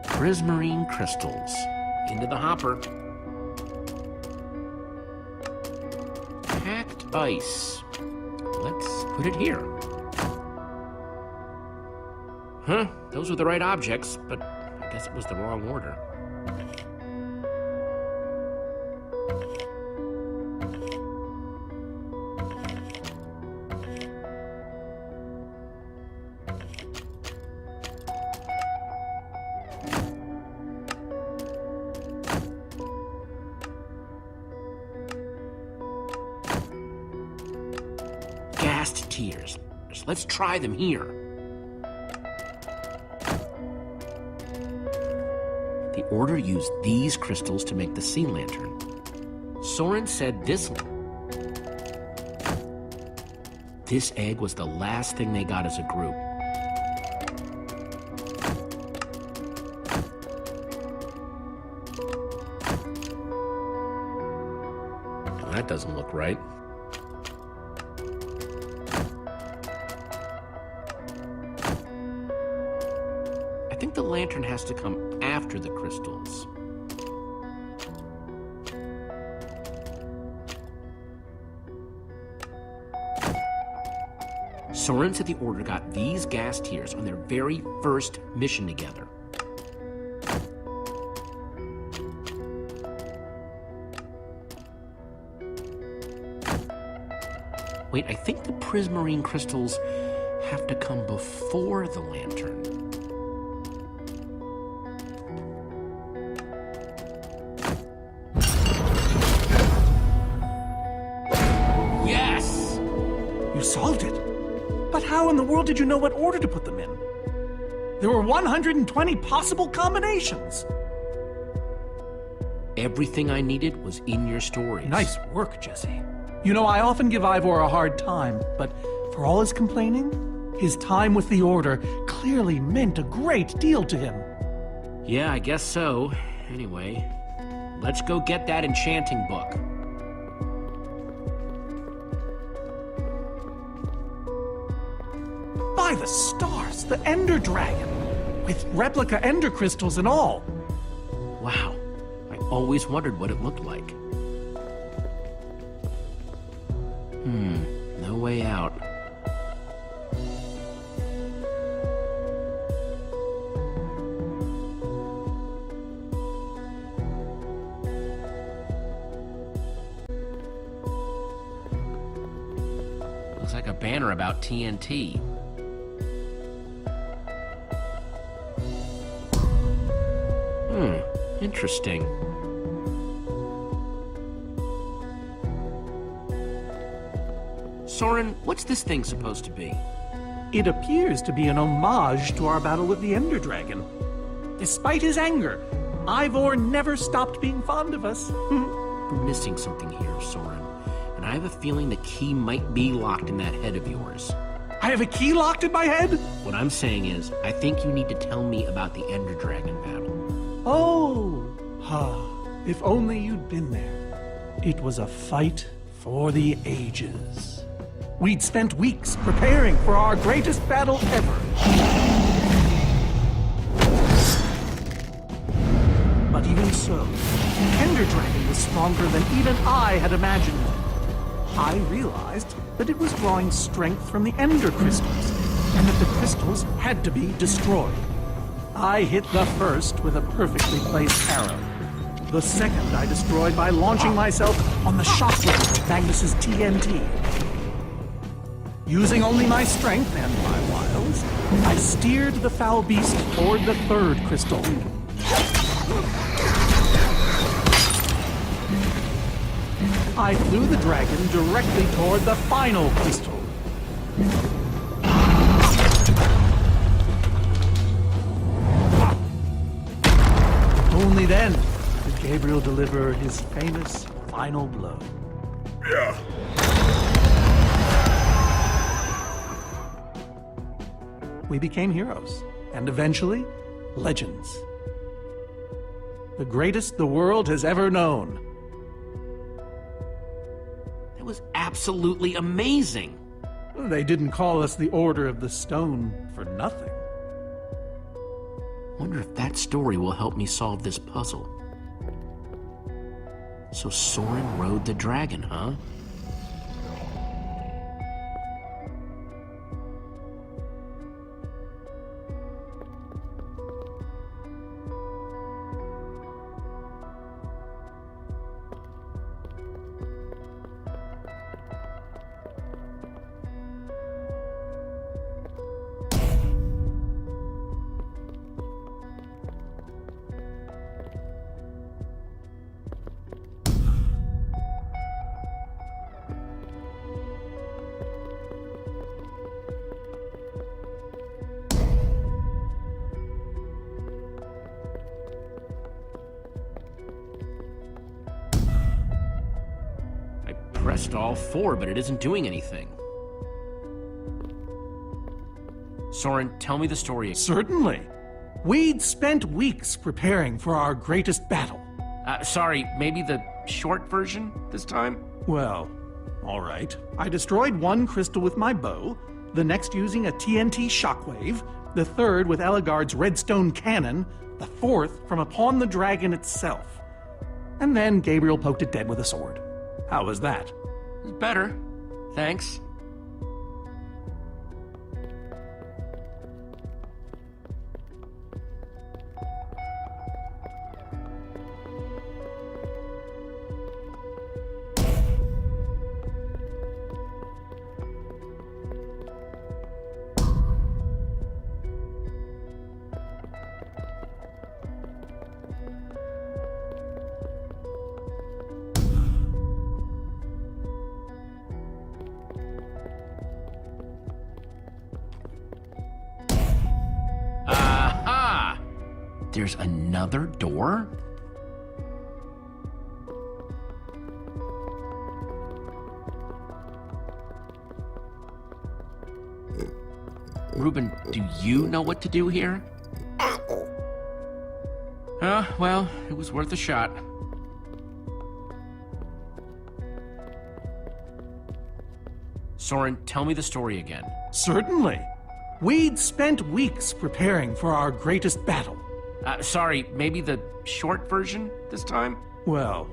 Prismarine crystals, into the hopper. Packed ice. Let's put it here. Huh, those were the right objects, but I guess it was the wrong order. Gassed tears. Let's try them here. The Order used these crystals to make the sea lantern. Soren said this egg was the last thing they got as a group. Well, that doesn't look right. I think the lantern has to come after the crystals. Soren said the Order got these gas tiers on their very first mission together. Wait, I think the prismarine crystals have to come before the lantern. Yes! You solved it. But how in the world did you know what order to put them in? There were 120 possible combinations. Everything I needed was in your stories. Nice work, Jesse. You know, I often give Ivor a hard time, but for all his complaining, his time with the Order clearly meant a great deal to him. Yeah, I guess so. Anyway, let's go get that enchanting book. By the stars, the Ender Dragon, with replica Ender crystals and all. Wow, I always wondered what it looked like. No way out. Looks like a banner about TNT. Interesting. Soren, what's this thing supposed to be? It appears to be an homage to our battle with the Ender Dragon. Despite his anger, Ivor never stopped being fond of us. We're missing something here, Soren. And I have a feeling the key might be locked in that head of yours. I have a key locked in my head? What I'm saying is, I think you need to tell me about the Ender Dragon battle. If only you'd been there. It was a fight for the ages. We'd spent weeks preparing for our greatest battle ever. But even so, the Ender Dragon was stronger than even I had imagined. I realized that it was drawing strength from the Ender crystals, and that the crystals had to be destroyed. I hit the first with a perfectly placed arrow. The second I destroyed by launching myself on the shockwave of Magnus's TNT. Using only my strength and my wiles, I steered the foul beast toward the third crystal. I flew the dragon directly toward the final crystal. Only then did Gabriel deliver his famous final blow. Yeah. We became heroes, and eventually, legends. The greatest the world has ever known. It was absolutely amazing. They didn't call us the Order of the Stone for nothing. Wonder if that story will help me solve this puzzle. So Soren rode the dragon, huh? Pressed all four, but it isn't doing anything. Soren, tell me the story. Certainly. We'd spent weeks preparing for our greatest battle. Sorry, maybe the short version this time? Well, all right. I destroyed one crystal with my bow, the next using a TNT shockwave, the third with Ellegaard's redstone cannon, the fourth from upon the dragon itself. And then Gabriel poked it dead with a sword. How was that? Better. Thanks. There's another door? Reuben, do you know what to do here? Well, it was worth a shot. Soren, tell me the story again. Certainly. We'd spent weeks preparing for our greatest battle. Sorry, maybe the short version this time? Well,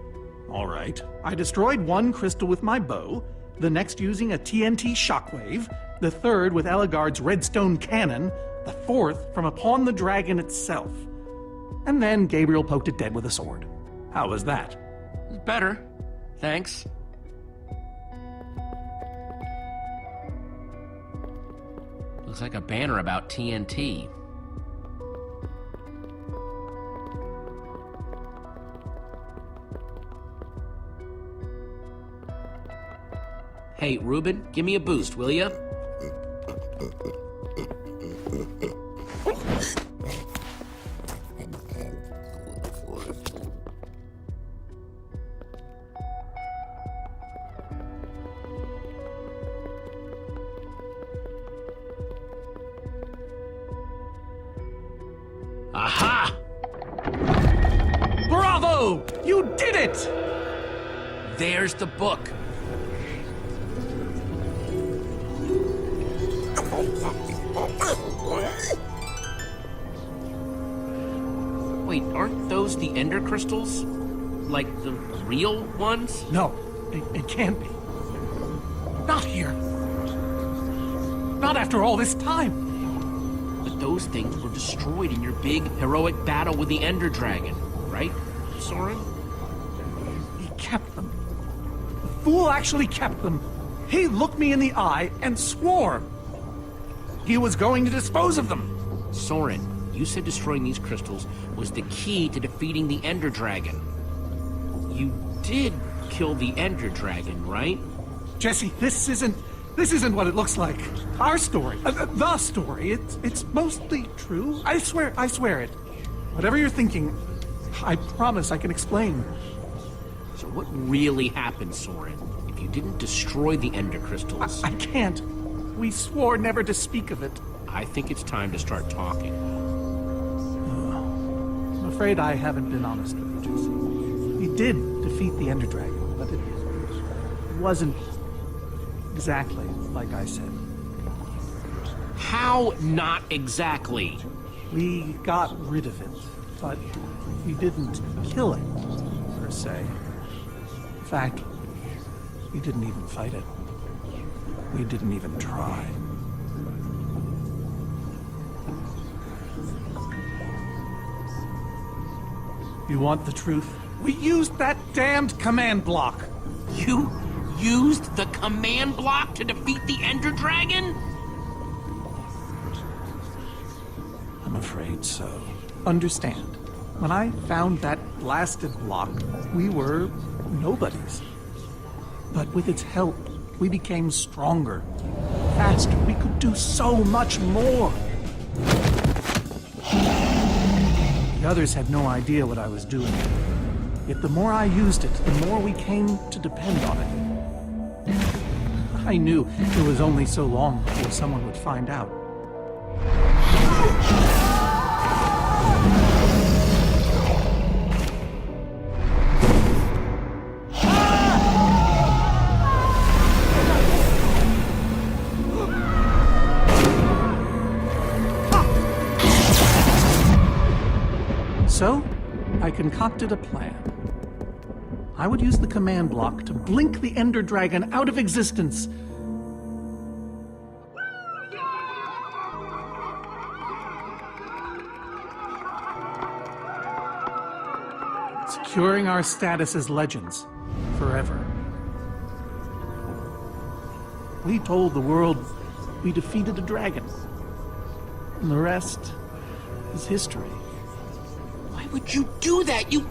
all right. I destroyed one crystal with my bow, the next using a TNT shockwave, the third with Ellegaard's redstone cannon, the fourth from upon the dragon itself. And then Gabriel poked it dead with a sword. How was that? Better. Thanks. Looks like a banner about TNT. Hey, Reuben, give me a boost, will ya? Aha! Bravo! You did it! There's the book. Wait, aren't those the ender crystals? Like the real ones? No, it can't be. Not here. Not after all this time. But those things were destroyed in your big, heroic battle with the ender dragon, right, Soren? He kept them. The fool actually kept them. He looked me in the eye and swore. he was going to dispose of them. Soren, you said destroying these crystals was the key to defeating the Ender Dragon. You did kill the Ender Dragon, right? Jesse, this isn't what it looks like. Our story, the story, it's mostly true. I swear it. Whatever you're thinking, I promise I can explain. So what really happened, Soren? If you didn't destroy the Ender Crystals... I can't. We swore never to speak of it. I think it's time to start talking. I'm afraid I haven't been honest with you, Jesse. We did defeat the Ender Dragon, but it wasn't exactly like I said. How not exactly? We got rid of it, but we didn't kill it, per se. In fact, we didn't even fight it. We didn't even try. You want the truth? We used that damned command block. You used the command block to defeat the Ender Dragon? I'm afraid so. Understand, when I found that blasted block, we were nobodies. But with its help, we became stronger, faster. We could do so much more. The others had no idea what I was doing. Yet the more I used it, the more we came to depend on it. I knew it was only so long before someone would find out. So, I concocted a plan. I would use the command block to blink the Ender Dragon out of existence. Securing our status as legends forever. We told the world we defeated a dragon. And the rest is history. Why would you do that? You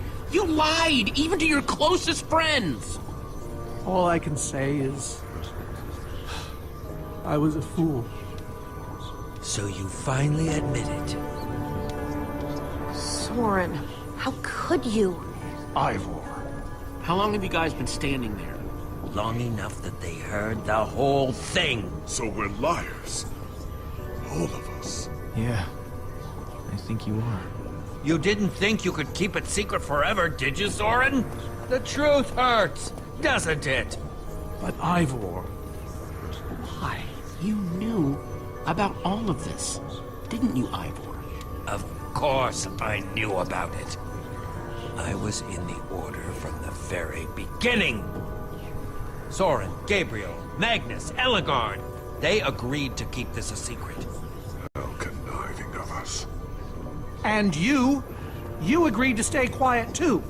lied, even to your closest friends. All I can say is, I was a fool. So you finally admit it. Soren, how could you? Ivor. How long have you guys been standing there? Long enough that they heard the whole thing. So we're liars. All of us. Yeah, I think you are. You didn't think you could keep it secret forever, did you, Soren? The truth hurts, doesn't it? But Ivor, why? You knew about all of this, didn't you, Ivor? Of course I knew about it. I was in the Order from the very beginning. Soren, Gabriel, Magnus, Ellegaard, they agreed to keep this a secret. How conniving of us. And you agreed to stay quiet too,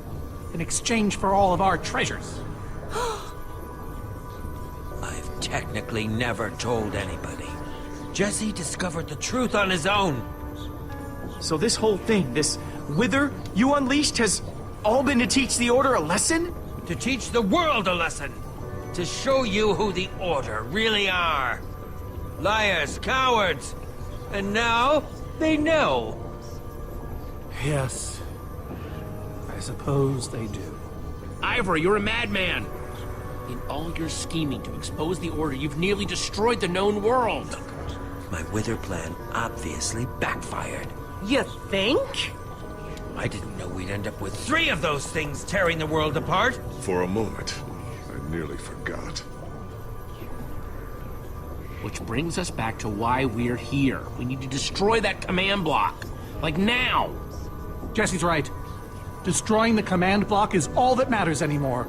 in exchange for all of our treasures. I've technically never told anybody. Jesse discovered the truth on his own. So this whole thing, this wither you unleashed, has all been to teach the Order a lesson? To teach the world a lesson. To show you who the Order really are. Liars, cowards. And now, they know. Yes, I suppose they do. Ivor, you're a madman. In all your scheming to expose the Order, you've nearly destroyed the known world. My wither plan obviously backfired. You think? I didn't know we'd end up with 3 of those things tearing the world apart. For a moment, I nearly forgot. Which brings us back to why we're here. We need to destroy that command block. Like now. Jesse's right. Destroying the command block is all that matters anymore.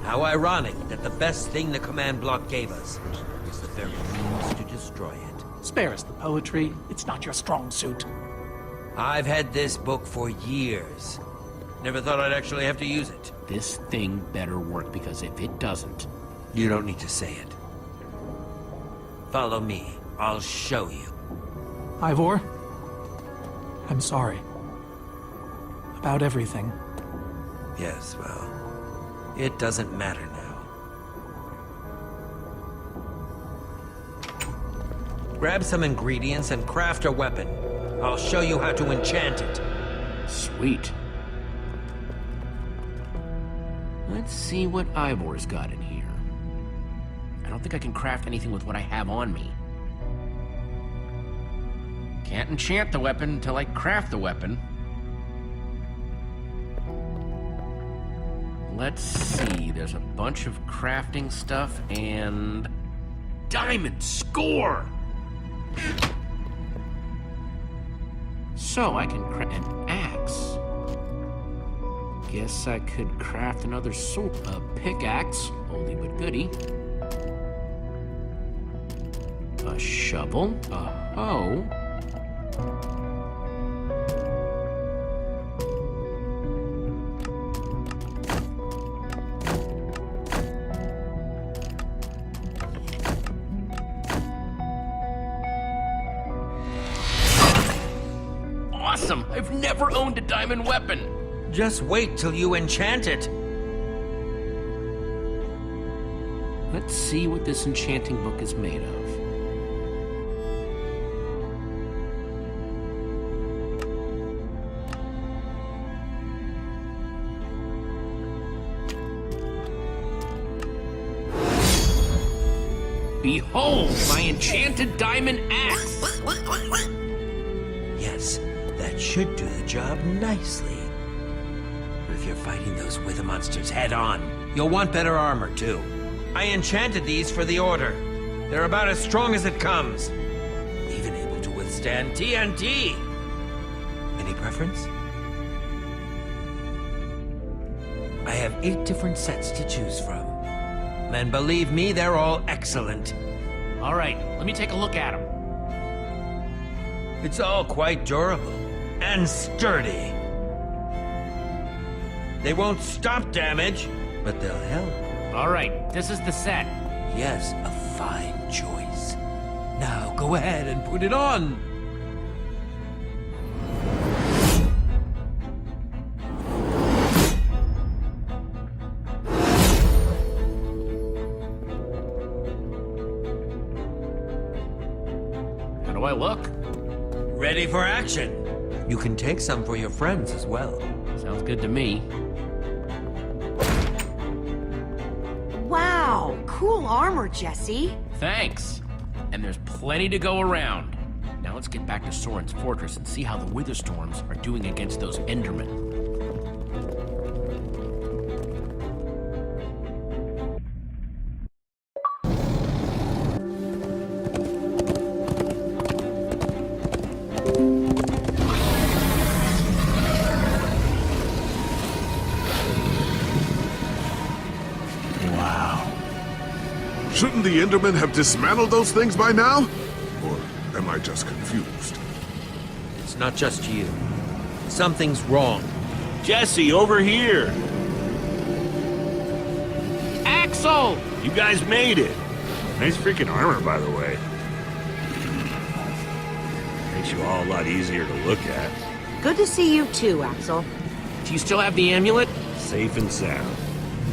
How ironic that the best thing the command block gave us was the very means to destroy it. Spare us the poetry. It's not your strong suit. I've had this book for years. Never thought I'd actually have to use it. This thing better work, because if it doesn't... You don't need to say it. Follow me. I'll show you. Ivor, I'm sorry. About everything. Yes, well, it doesn't matter now. Grab some ingredients and craft a weapon. I'll show you how to enchant it. Sweet. Let's see what Ivor's got in here. I don't think I can craft anything with what I have on me. Can't enchant the weapon until I craft the weapon. Let's see, there's a bunch of crafting stuff and... Diamond score! So I can craft an axe. Guess I could craft another sword. A pickaxe, oldie but goodie. A shovel, a hoe. Awesome! I've never owned a diamond weapon! Just wait till you enchant it. Let's see what this enchanting book is made of. Behold, my enchanted diamond axe! Yes, that should do the job nicely. But if you're fighting those wither monsters head on, you'll want better armor too. I enchanted these for the Order. They're about as strong as it comes. Even able to withstand TNT. Any preference? I have 8 different sets to choose from. And believe me, they're all excellent. All right, let me take a look at them. It's all quite durable and sturdy. They won't stop damage, but they'll help. All right, this is the set. Yes, a fine choice. Now go ahead and put it on. How do I look? Ready for action. You can take some for your friends as well. Sounds good to me. Wow, cool armor, Jesse. Thanks. And there's plenty to go around. Now let's get back to Soren's fortress and see how the Witherstorms are doing against those Endermen. Shouldn't the Endermen have dismantled those things by now? Or am I just confused? It's not just you. Something's wrong. Jesse, over here! Axel! You guys made it! Nice freaking armor, by the way. Makes you all a lot easier to look at. Good to see you too, Axel. Do you still have the amulet? Safe and sound.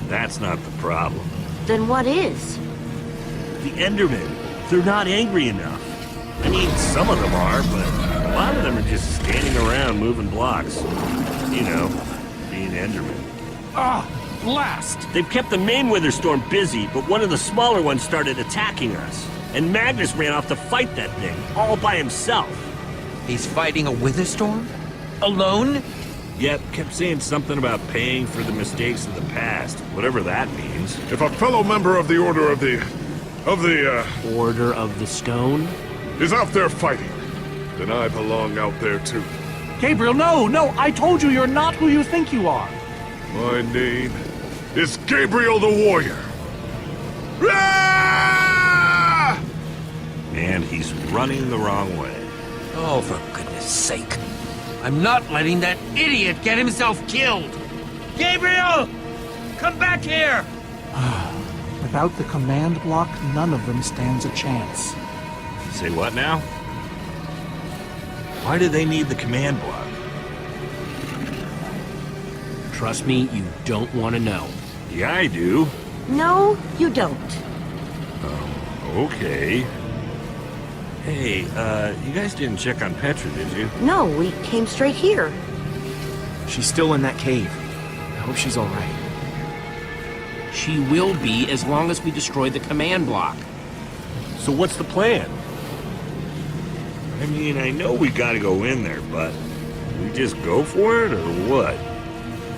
That's not the problem. Then what is? The Endermen, they're not angry enough. I mean, some of them are, but a lot of them are just standing around moving blocks. You know, being Endermen. Ah, blast! They've kept the main Witherstorm busy, but one of the smaller ones started attacking us. And Magnus ran off to fight that thing, all by himself. He's fighting a Witherstorm? Alone? Yep, kept saying something about paying for the mistakes of the past, whatever that means. If a fellow member of the Order of the Order of the Stone? is out there fighting, then I belong out there too. Gabriel, no! I told you you're not who you think you are. My name is Gabriel the Warrior. Ah! And he's running the wrong way. Oh, for goodness sake. I'm not letting that idiot get himself killed! Gabriel! Come back here! Without the command block, none of them stands a chance. Say what now? Why do they need the command block? Trust me, you don't want to know. Yeah, I do. No, you don't. Okay. Hey, you guys didn't check on Petra, did you? No, we came straight here. She's still in that cave. I hope she's all right. She will be as long as we destroy the command block. So what's the plan? I mean, I know we gotta go in there, but we just go for it, or what?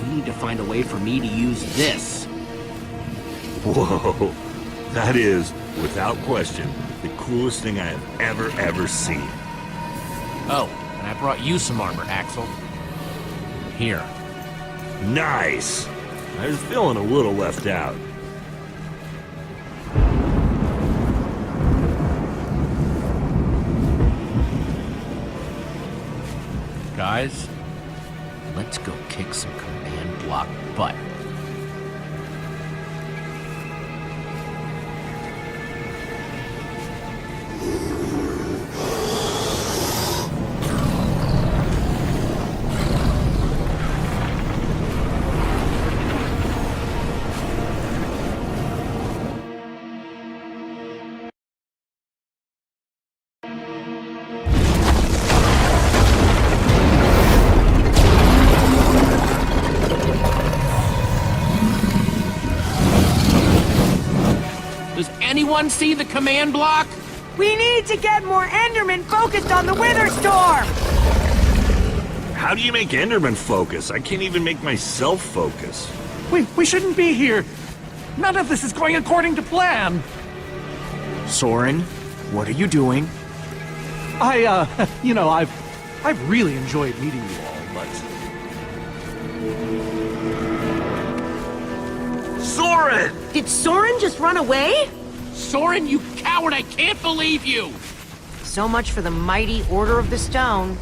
We need to find a way for me to use this. Whoa, that is, without question, the coolest thing I have ever seen. Oh, and I brought you some armor, Axel. Here. Nice! I was feeling a little left out. Guys, let's go kick some command block butt. Does anyone see the command block? We need to get more Endermen focused on the Wither Storm! How do you make Enderman focus? I can't even make myself focus. We shouldn't be here. None of this is going according to plan. Soren, what are you doing? You know, I've really enjoyed meeting you all, but... Soren! Did Soren just run away? Soren, you coward, I can't believe you! So much for the mighty Order of the Stone.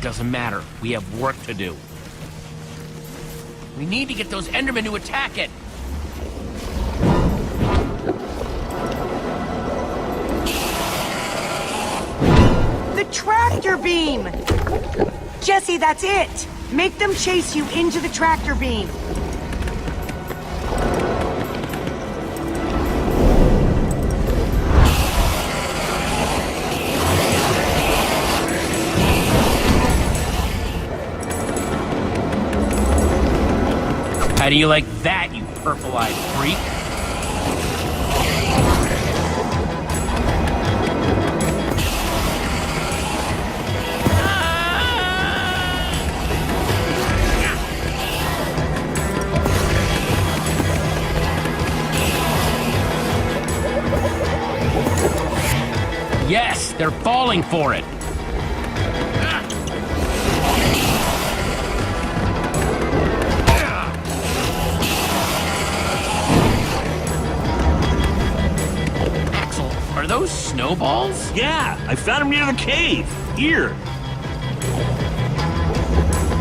Doesn't matter, we have work to do. We need to get those Endermen to attack it. The tractor beam! Jesse, that's it! Make them chase you into the tractor beam. How do you like that, you purple-eyed freak? Yes, they're falling for it. Axel, are those snowballs? Yeah, I found him near the cave. Here.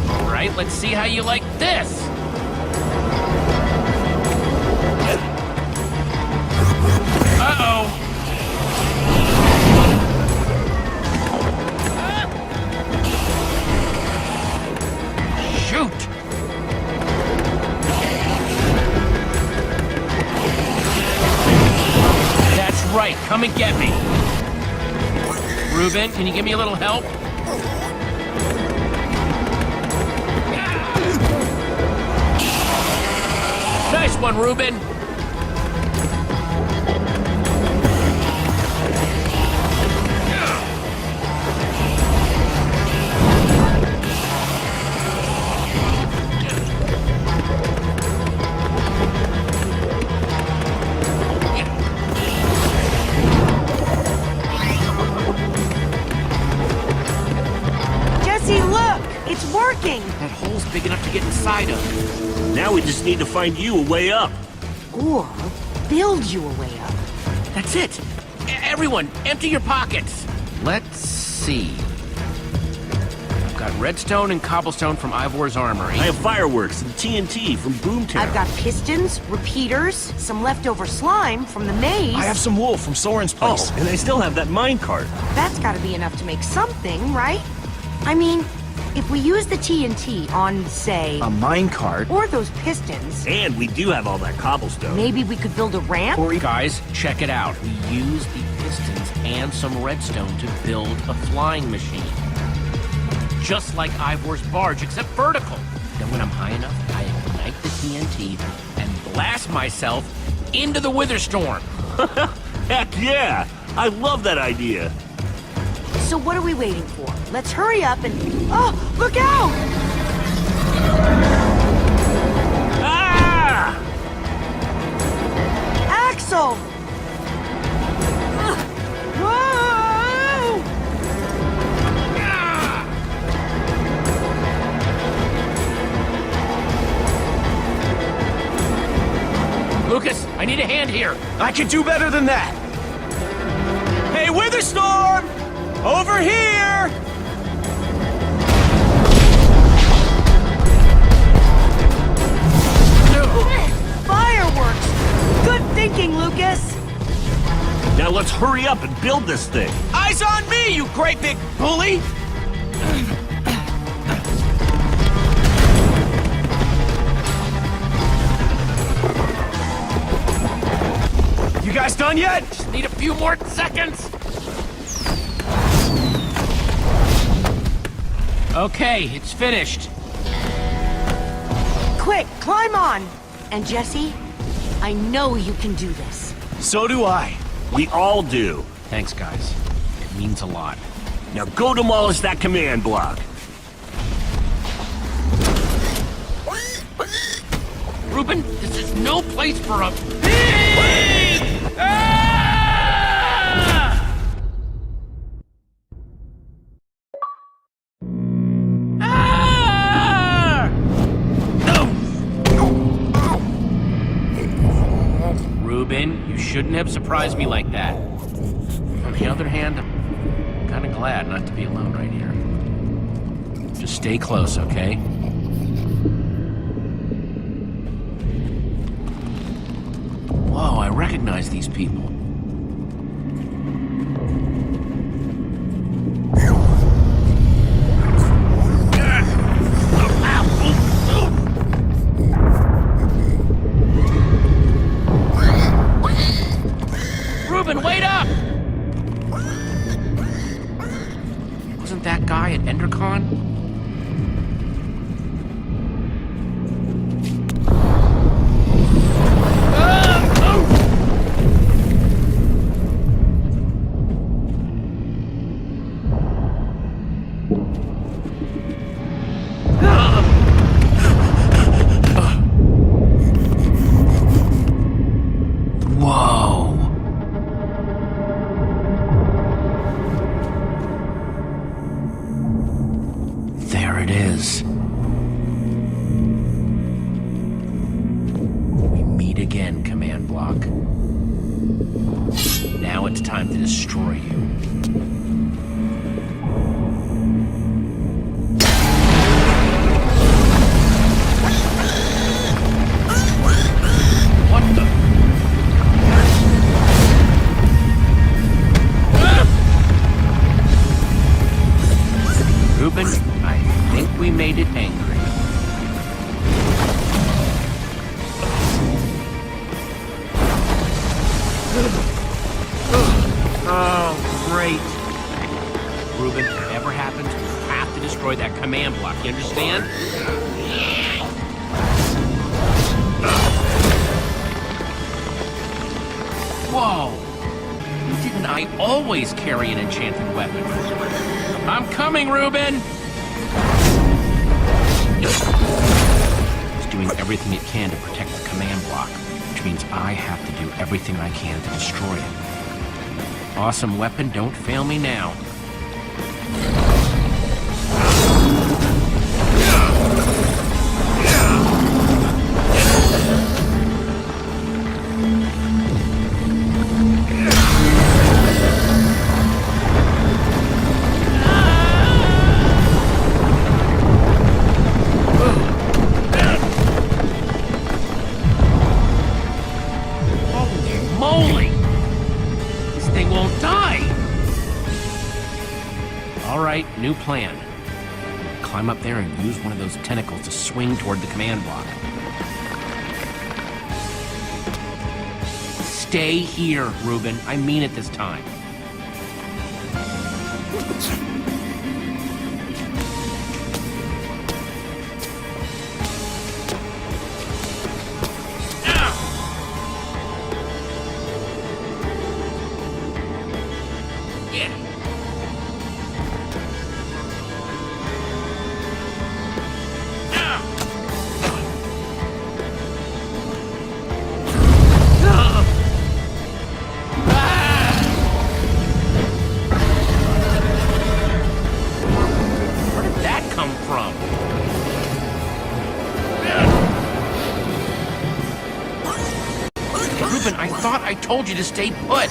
All right, let's see how you like this. Uh-oh. Shoot! That's right, come and get me. Reuben, can you give me a little help? Nice one, Reuben. Jesse, look! It's working! That hole's big enough to get inside of. Now we just need to find you a way up. Or build you a way up. That's it. Everyone, empty your pockets. Let's see. Got redstone and cobblestone from Ivor's armory. I have fireworks and TNT from Boomtown. I've got pistons, repeaters, some leftover slime from the maze. I have some wool from Soren's place. Oh, and I still have that minecart. That's gotta be enough to make something, right? I mean, if we use the TNT on, say... A minecart? Or those pistons... And we do have all that cobblestone. Maybe we could build a ramp? Or guys, check it out. We use the pistons and some redstone to build a flying machine. Just like Ivor's barge, except vertical. Then when I'm high enough, I ignite the TNT and blast myself into the Wither Storm. Heck yeah! I love that idea. So what are we waiting for? Let's hurry up and... Oh, look out! Ah! Axel! Whoa! Lucas, I need a hand here. I can do better than that! Hey, Witherstorm! Over here! Fireworks! Good thinking, Lucas! Now let's hurry up and build this thing. Eyes on me, you great big bully! You guys done yet? Just need a few more seconds. Okay, it's finished. Quick, climb on! And Jesse, I know you can do this. So do I. We all do. Thanks, guys. It means a lot. Now go demolish that command block. Reuben, this is no place for a... Reuben, you shouldn't have surprised me like that. On the other hand, I'm kind of glad not to be alone right here. Just stay close, okay? Whoa, I recognize these people. Reuben, wait up! Wasn't that guy at EnderCon? Time to destroy you. What the? Reuben, I think we made it angry. Oh, great. Reuben, whatever happens, we have to destroy that command block, you understand? Whoa! Didn't I always carry an enchanted weapon? I'm coming, Reuben! It's doing everything it can to protect the command block, which means I have to do everything I can to destroy it. Awesome weapon, don't fail me now. Why? All right, new plan. Climb up there and use one of those tentacles to swing toward the command block. Stay here, Reuben. I mean it this time. I told you to stay put.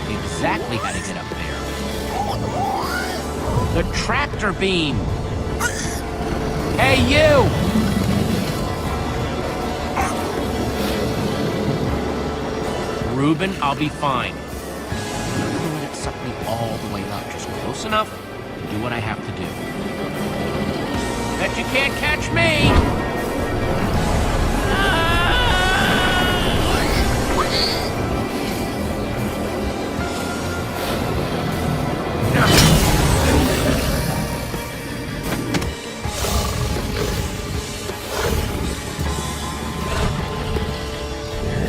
Exactly how to get up there. The tractor beam! Hey, you! Reuben, I'll be fine. Don't let it suck me all the way up. Just close enough to do what I have to do. Bet you can't catch me!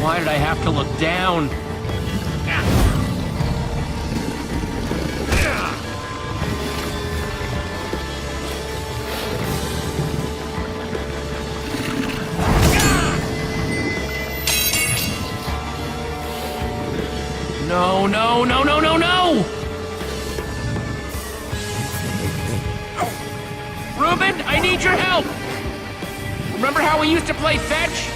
Why did I have to look down? No, no, no, no, no, no! Reuben, I need your help! Remember how we used to play fetch?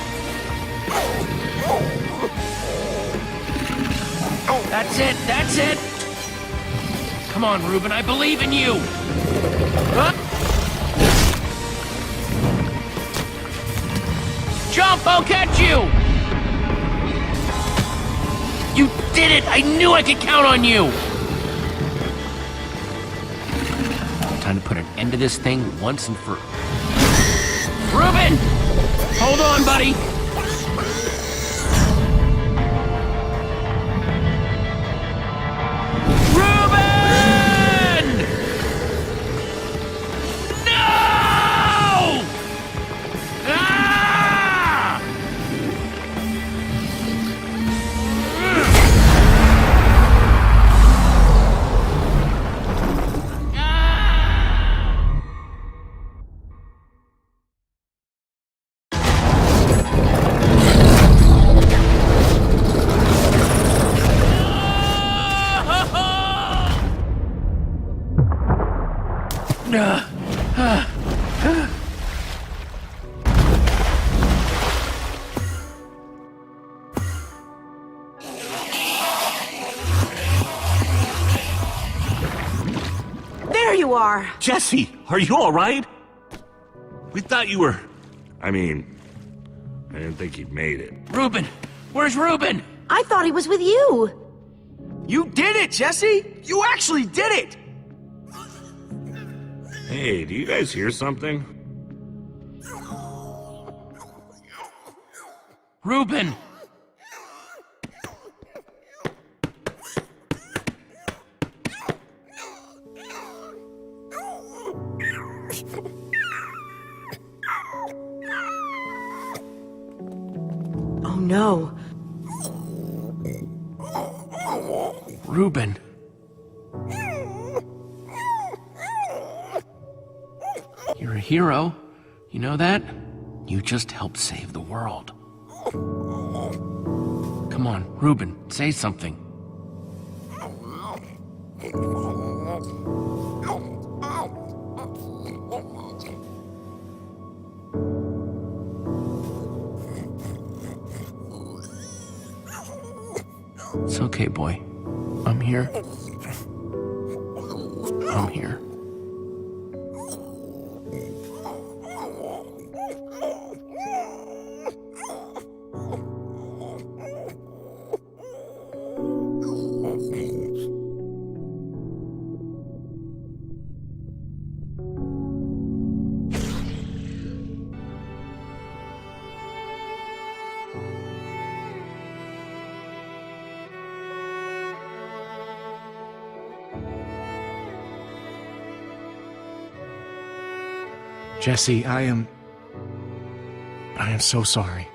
That's it, that's it! Come on, Reuben, I believe in you! Huh? Jump, I'll catch you! You did it! I knew I could count on you! Time to put an end to this thing once and for... Reuben! Hold on, buddy! There you are! Jesse, are you all right? We thought you were... I mean, I didn't think he'd made it. Reuben! Where's Reuben? I thought he was with you! You did it, Jesse! You actually did it! Hey, do you guys hear something? Reuben! Oh no. Reuben. You're a hero. You know that? You just helped save the world. Come on, Reuben, say something. It's okay, boy. I'm here. I'm here. Jesse, I am so sorry.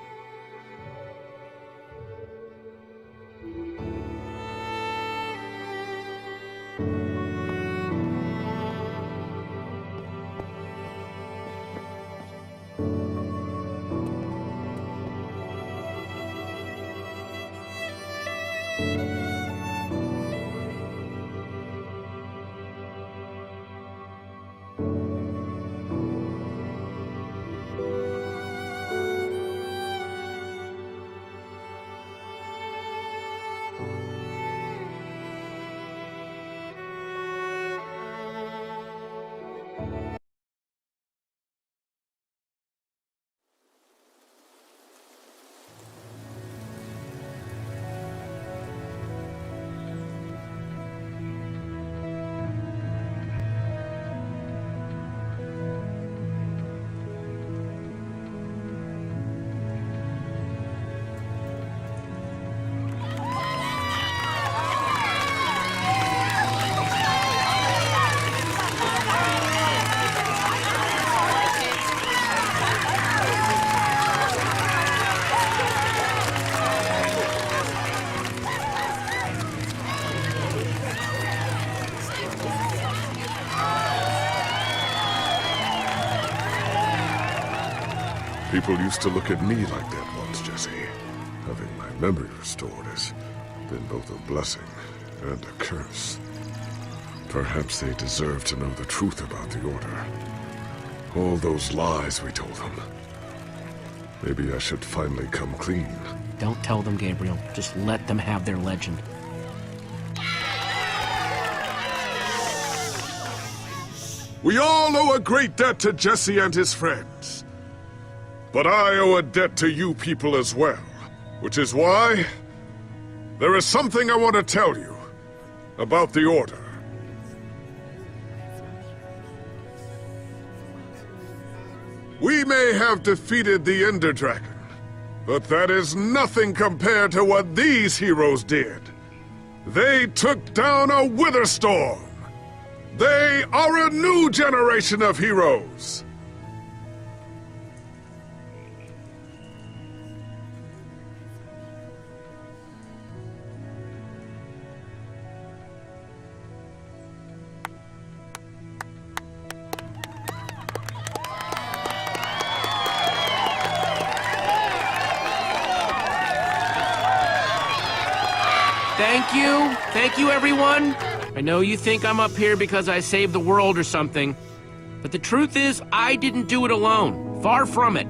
People used to look at me like that once, Jesse. Having my memory restored has been both a blessing and a curse. Perhaps they deserve to know the truth about the Order. All those lies we told them. Maybe I should finally come clean. Don't tell them, Gabriel. Just let them have their legend. We all owe a great debt to Jesse and his friends. But I owe a debt to you people as well. Which is why there is something I want to tell you about the Order. We may have defeated the Ender Dragon, but that is nothing compared to what these heroes did. They took down a Wither Storm. They are a new generation of heroes. Thank you, everyone. I know you think I'm up here because I saved the world or something, but the truth is, I didn't do it alone. Far from it.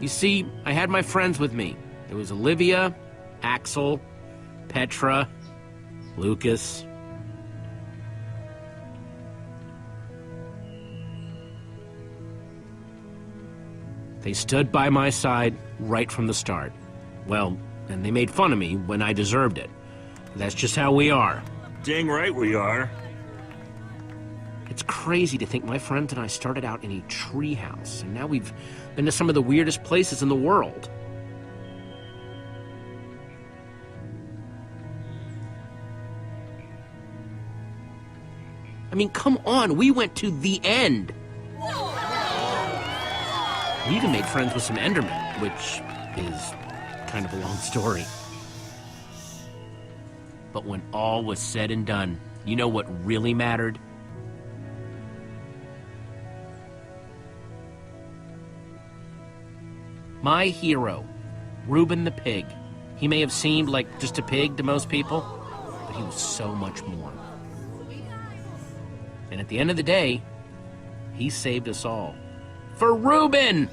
You see, I had my friends with me. There was Olivia, Axel, Petra, Lucas. They stood by my side right from the start. Well, and they made fun of me when I deserved it. That's just how we are. Dang right we are. It's crazy to think my friends and I started out in a treehouse, and now we've been to some of the weirdest places in the world. I mean, come on, we went to the end. We even made friends with some Endermen, which is kind of a long story. But when all was said and done, you know what really mattered? My hero, Reuben the pig. He may have seemed like just a pig to most people, but he was so much more. And at the end of the day, he saved us all. For Reuben!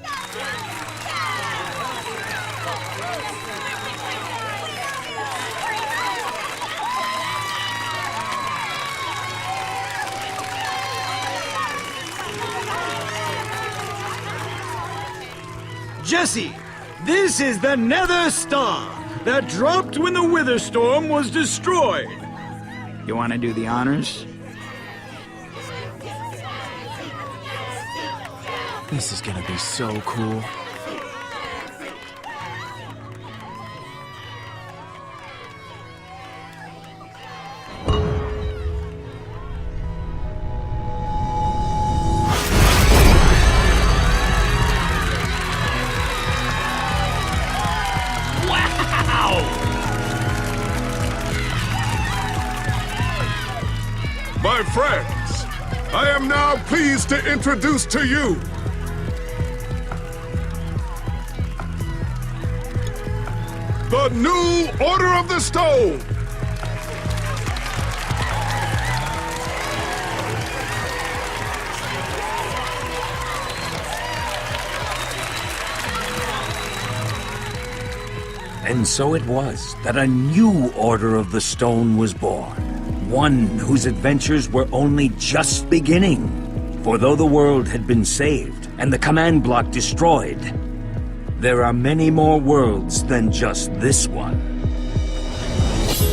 Jesse, this is the Nether Star that dropped when the Wither Storm was destroyed. You want to do the honors? This is gonna be so cool. My friends, I am now pleased to introduce to you the new Order of the Stone! And so it was that a new Order of the Stone was born. One whose adventures were only just beginning. For though the world had been saved and the command block destroyed, there are many more worlds than just this one.